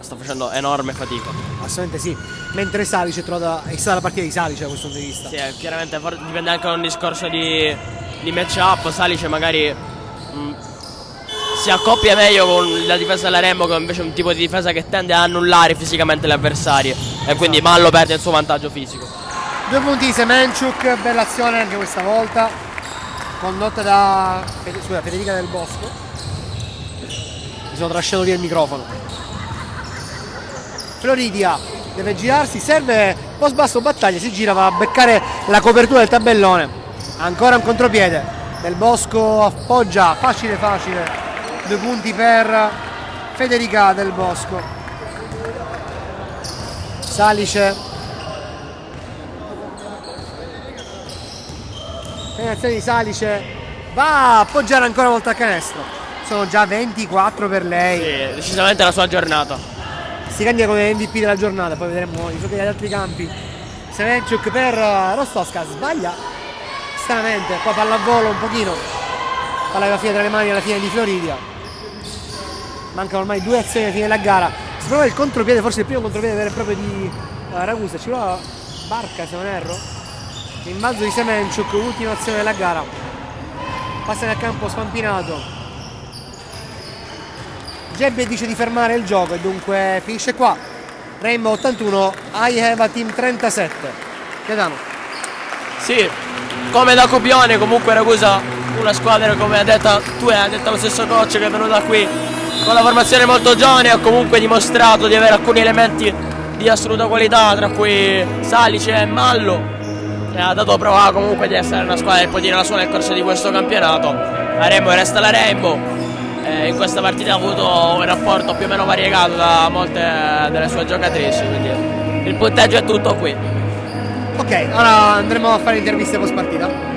sta facendo enorme fatica. Assolutamente sì, mentre Salice è stata la partita di Salice da questo punto di vista. Sì, chiaramente dipende anche da un discorso di match up. Salice magari si accoppia meglio con la difesa della Rainbow, che è invece un tipo di difesa che tende a annullare fisicamente le avversarie, e quindi Mallo perde il suo vantaggio fisico. 2 punti di Semenchuk, bella azione anche questa volta, condotta da Federica Del Bosco. Mi sono trascinato via il microfono. Floridia deve girarsi, serve post basso Battaglia, si gira, va a beccare la copertura del tabellone. Ancora un contropiede, Del Bosco appoggia, facile, 2 punti per Federica Del Bosco. Salice, penetrazione di Salice, va a appoggiare ancora una volta al canestro, sono già 24 per lei. Sì, decisamente la sua giornata. Si candida come MVP della giornata, poi vedremo i giochi degli altri campi. Semenchuk per Rostowska, sbaglia stranamente, poi palla a volo un pochino, palla che va a finire tra le mani alla fine di Floridia. Mancano ormai 2 azioni alla fine della gara, si prova il contropiede, forse il primo contropiede vero e proprio di Ragusa, ci prova Barca se non erro, rimbalzo di Semenchuk, ultima azione della gara, passa nel campo spampinato, Gebbe dice di fermare il gioco e dunque finisce qua. Rainbow 81, I Have a Team 37. Gaetano. Sì, come da copione comunque Ragusa, una squadra come ha detto tu e ha detto lo stesso coach che è venuta qui con la formazione molto giovane, ha comunque dimostrato di avere alcuni elementi di assoluta qualità, tra cui Salice e Mallo, e ha dato prova comunque di essere una squadra che può dire la sua nel corso di questo campionato. La Rainbow resta la Rainbow, in questa partita ha avuto un rapporto più o meno variegato da molte delle sue giocatrici, quindi il punteggio è tutto qui. Ok, ora andremo a fare interviste post partita.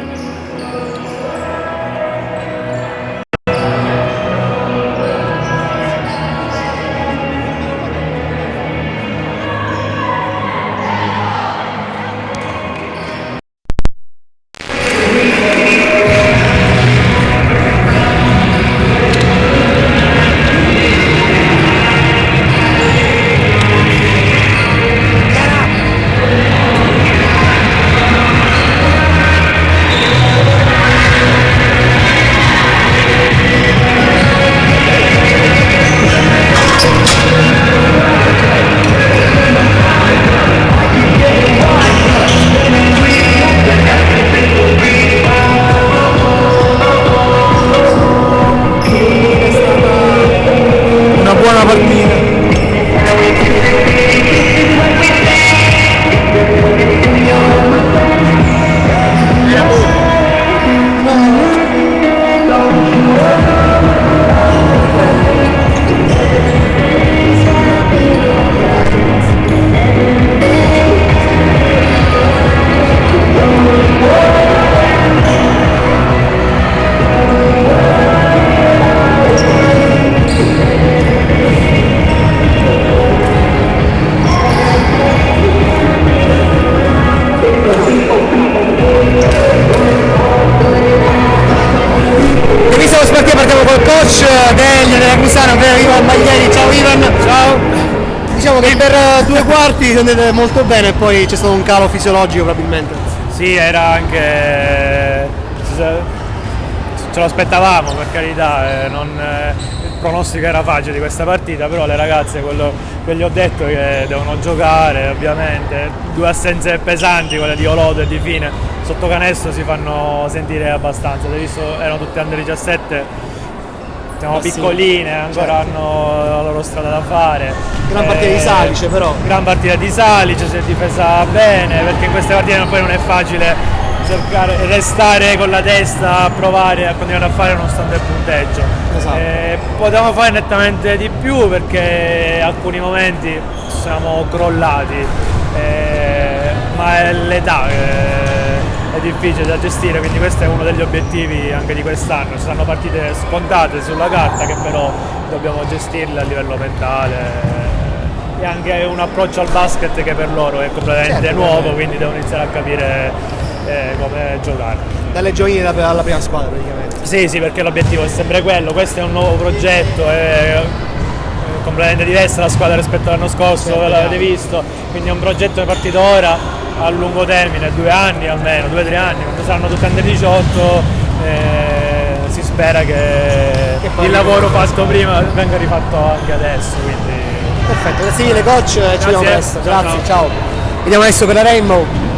Diciamo che per 2 quarti andate molto bene e poi c'è stato un calo fisiologico probabilmente. Sì, era anche... ce lo aspettavamo per carità, il pronostico era facile di questa partita, però le ragazze quello che gli ho detto è che devono giocare ovviamente, 2 assenze pesanti, quelle di Olodo e di Fine, sotto canestro si fanno sentire abbastanza, avete visto erano tutte under 17. Siamo piccoline, ancora hanno la loro strada da fare. Gran partita di Salice però. Gran partita di Salice, si è difesa bene, perché in queste partite poi non è facile cercare, restare con la testa, a provare a continuare a fare nonostante il punteggio. Esatto. Potevamo fare nettamente di più perché in alcuni momenti siamo crollati, ma è l'età. È difficile da gestire, quindi questo è uno degli obiettivi anche di quest'anno. Ci saranno partite scontate sulla carta che però dobbiamo gestirle a livello mentale e anche un approccio al basket che per loro è completamente nuovo, quindi devono iniziare a capire come giocare. Dalle giovanili alla prima squadra praticamente. Sì, perché l'obiettivo è sempre quello, questo è un nuovo progetto, è completamente diversa la squadra rispetto all'anno scorso, l'avete visto, quindi è un progetto che è partito ora a lungo termine, 2 anni almeno, 2-3 anni, quando saranno tutti under 18 si spera che il lavoro fatto prima venga rifatto anche adesso. Quindi... Perfetto, grazie mille coach, ci vediamo presto. Grazie, ciao. Vediamo adesso per la Rainbow.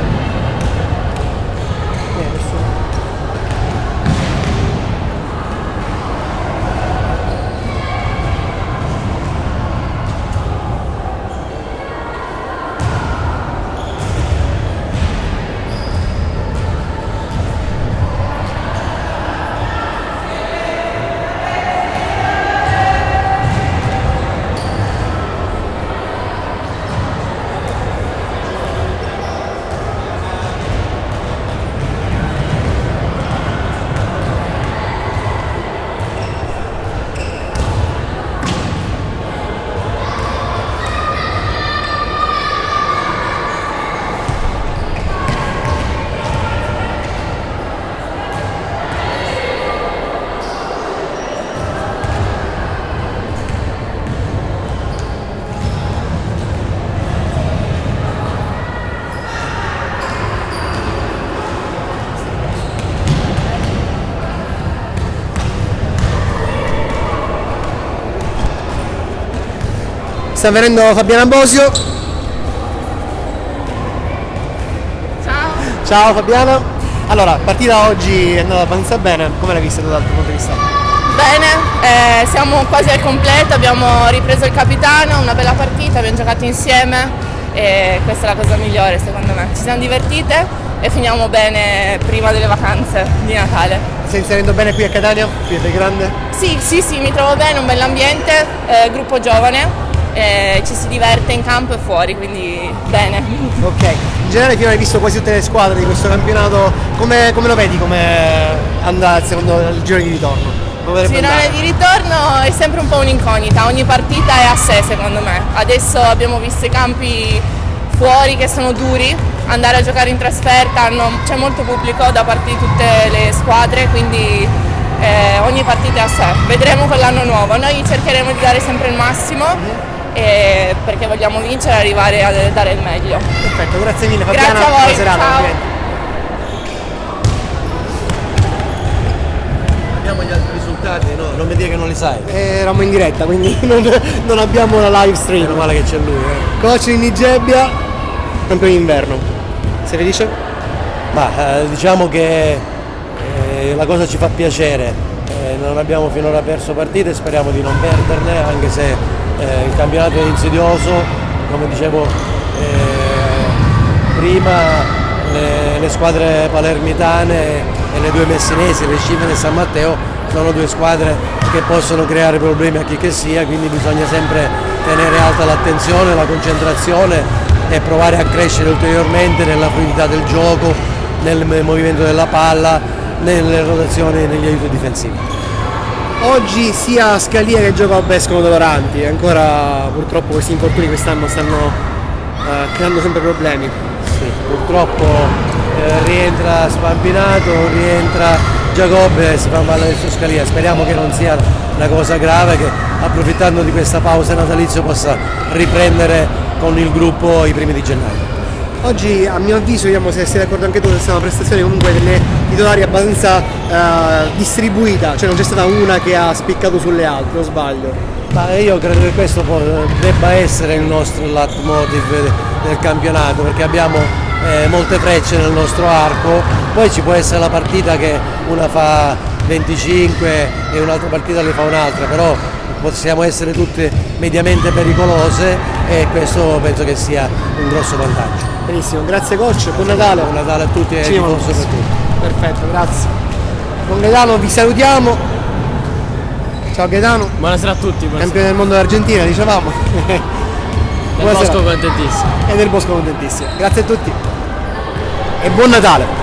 sta venendo Fabiana Bosio. Ciao. Ciao Fabiana. Allora, partita oggi è andata abbastanza bene, come l'hai vista tu dal tuo punto di vista? Bene, siamo quasi al completo, abbiamo ripreso il capitano, una bella partita, abbiamo giocato insieme e questa è la cosa migliore secondo me. Ci siamo divertite e finiamo bene prima delle vacanze di Natale. Ti stai inserendo bene qui a Catania? Qui è grande? Sì, mi trovo bene, un bell'ambiente, gruppo giovane, ci si diverte in campo e fuori, quindi bene. Ok, in generale finora hai visto quasi tutte le squadre di questo campionato, come lo vedi, come andrà il giro di ritorno? Il girone di ritorno è sempre un po' un'incognita, ogni partita è a sé secondo me. Adesso abbiamo visto i campi fuori che sono duri, andare a giocare in trasferta, c'è molto pubblico da parte di tutte le squadre, quindi ogni partita è a sé. Vedremo con l'anno nuovo, noi cercheremo di dare sempre il massimo perché vogliamo vincere e arrivare a dare il meglio. Perfetto, grazie mille Fabiana. Grazie a voi, buona serata, ciao. ovviamente. Abbiamo gli altri risultati, no? Non mi dire che non li sai. Eravamo in diretta, quindi non abbiamo la live stream. Meno male che c'è lui, Coach Ninni Gebbia, campione d'inverno. Sei felice? Ma diciamo che la cosa ci fa piacere. Non abbiamo finora perso partite, speriamo di non perderne, anche se il campionato è insidioso. Come dicevo prima, le squadre palermitane e le due messinesi, le Scimene e San Matteo, sono due squadre che possono creare problemi a chi che sia, quindi bisogna sempre tenere alta l'attenzione, la concentrazione e provare a crescere ulteriormente nella fluidità del gioco, nel movimento della palla, nelle rotazioni e negli aiuti difensivi. Oggi sia Scalia che Giacomo escono doloranti, ancora purtroppo questi infortuni quest'anno stanno creando sempre problemi. Sì, purtroppo rientra Spampinato, rientra Giacobbe e si fa male adesso Scalia. Speriamo che non sia una cosa grave, che approfittando di questa pausa natalizia possa riprendere con il gruppo i primi di gennaio. Oggi a mio avviso, vediamo se sei d'accordo anche tu, è stata una prestazione comunque delle titolari abbastanza distribuita, cioè non c'è stata una che ha spiccato sulle altre, o sbaglio? Ma io credo che questo debba essere il nostro leitmotiv del campionato, perché abbiamo molte frecce nel nostro arco, poi ci può essere la partita che una fa 25 e un'altra partita ne fa un'altra, però possiamo essere tutte mediamente pericolose e questo penso che sia un grosso vantaggio. Benissimo, grazie coach, buon Natale. Buon Natale a tutti e ai tifosi soprattutto. Perfetto, grazie. Con Gaetano vi salutiamo. Ciao Gaetano. Buonasera a tutti. Campione del mondo d'Argentina, dicevamo. Del Bosco contentissimo. E del Bosco contentissimo. Grazie a tutti. E buon Natale.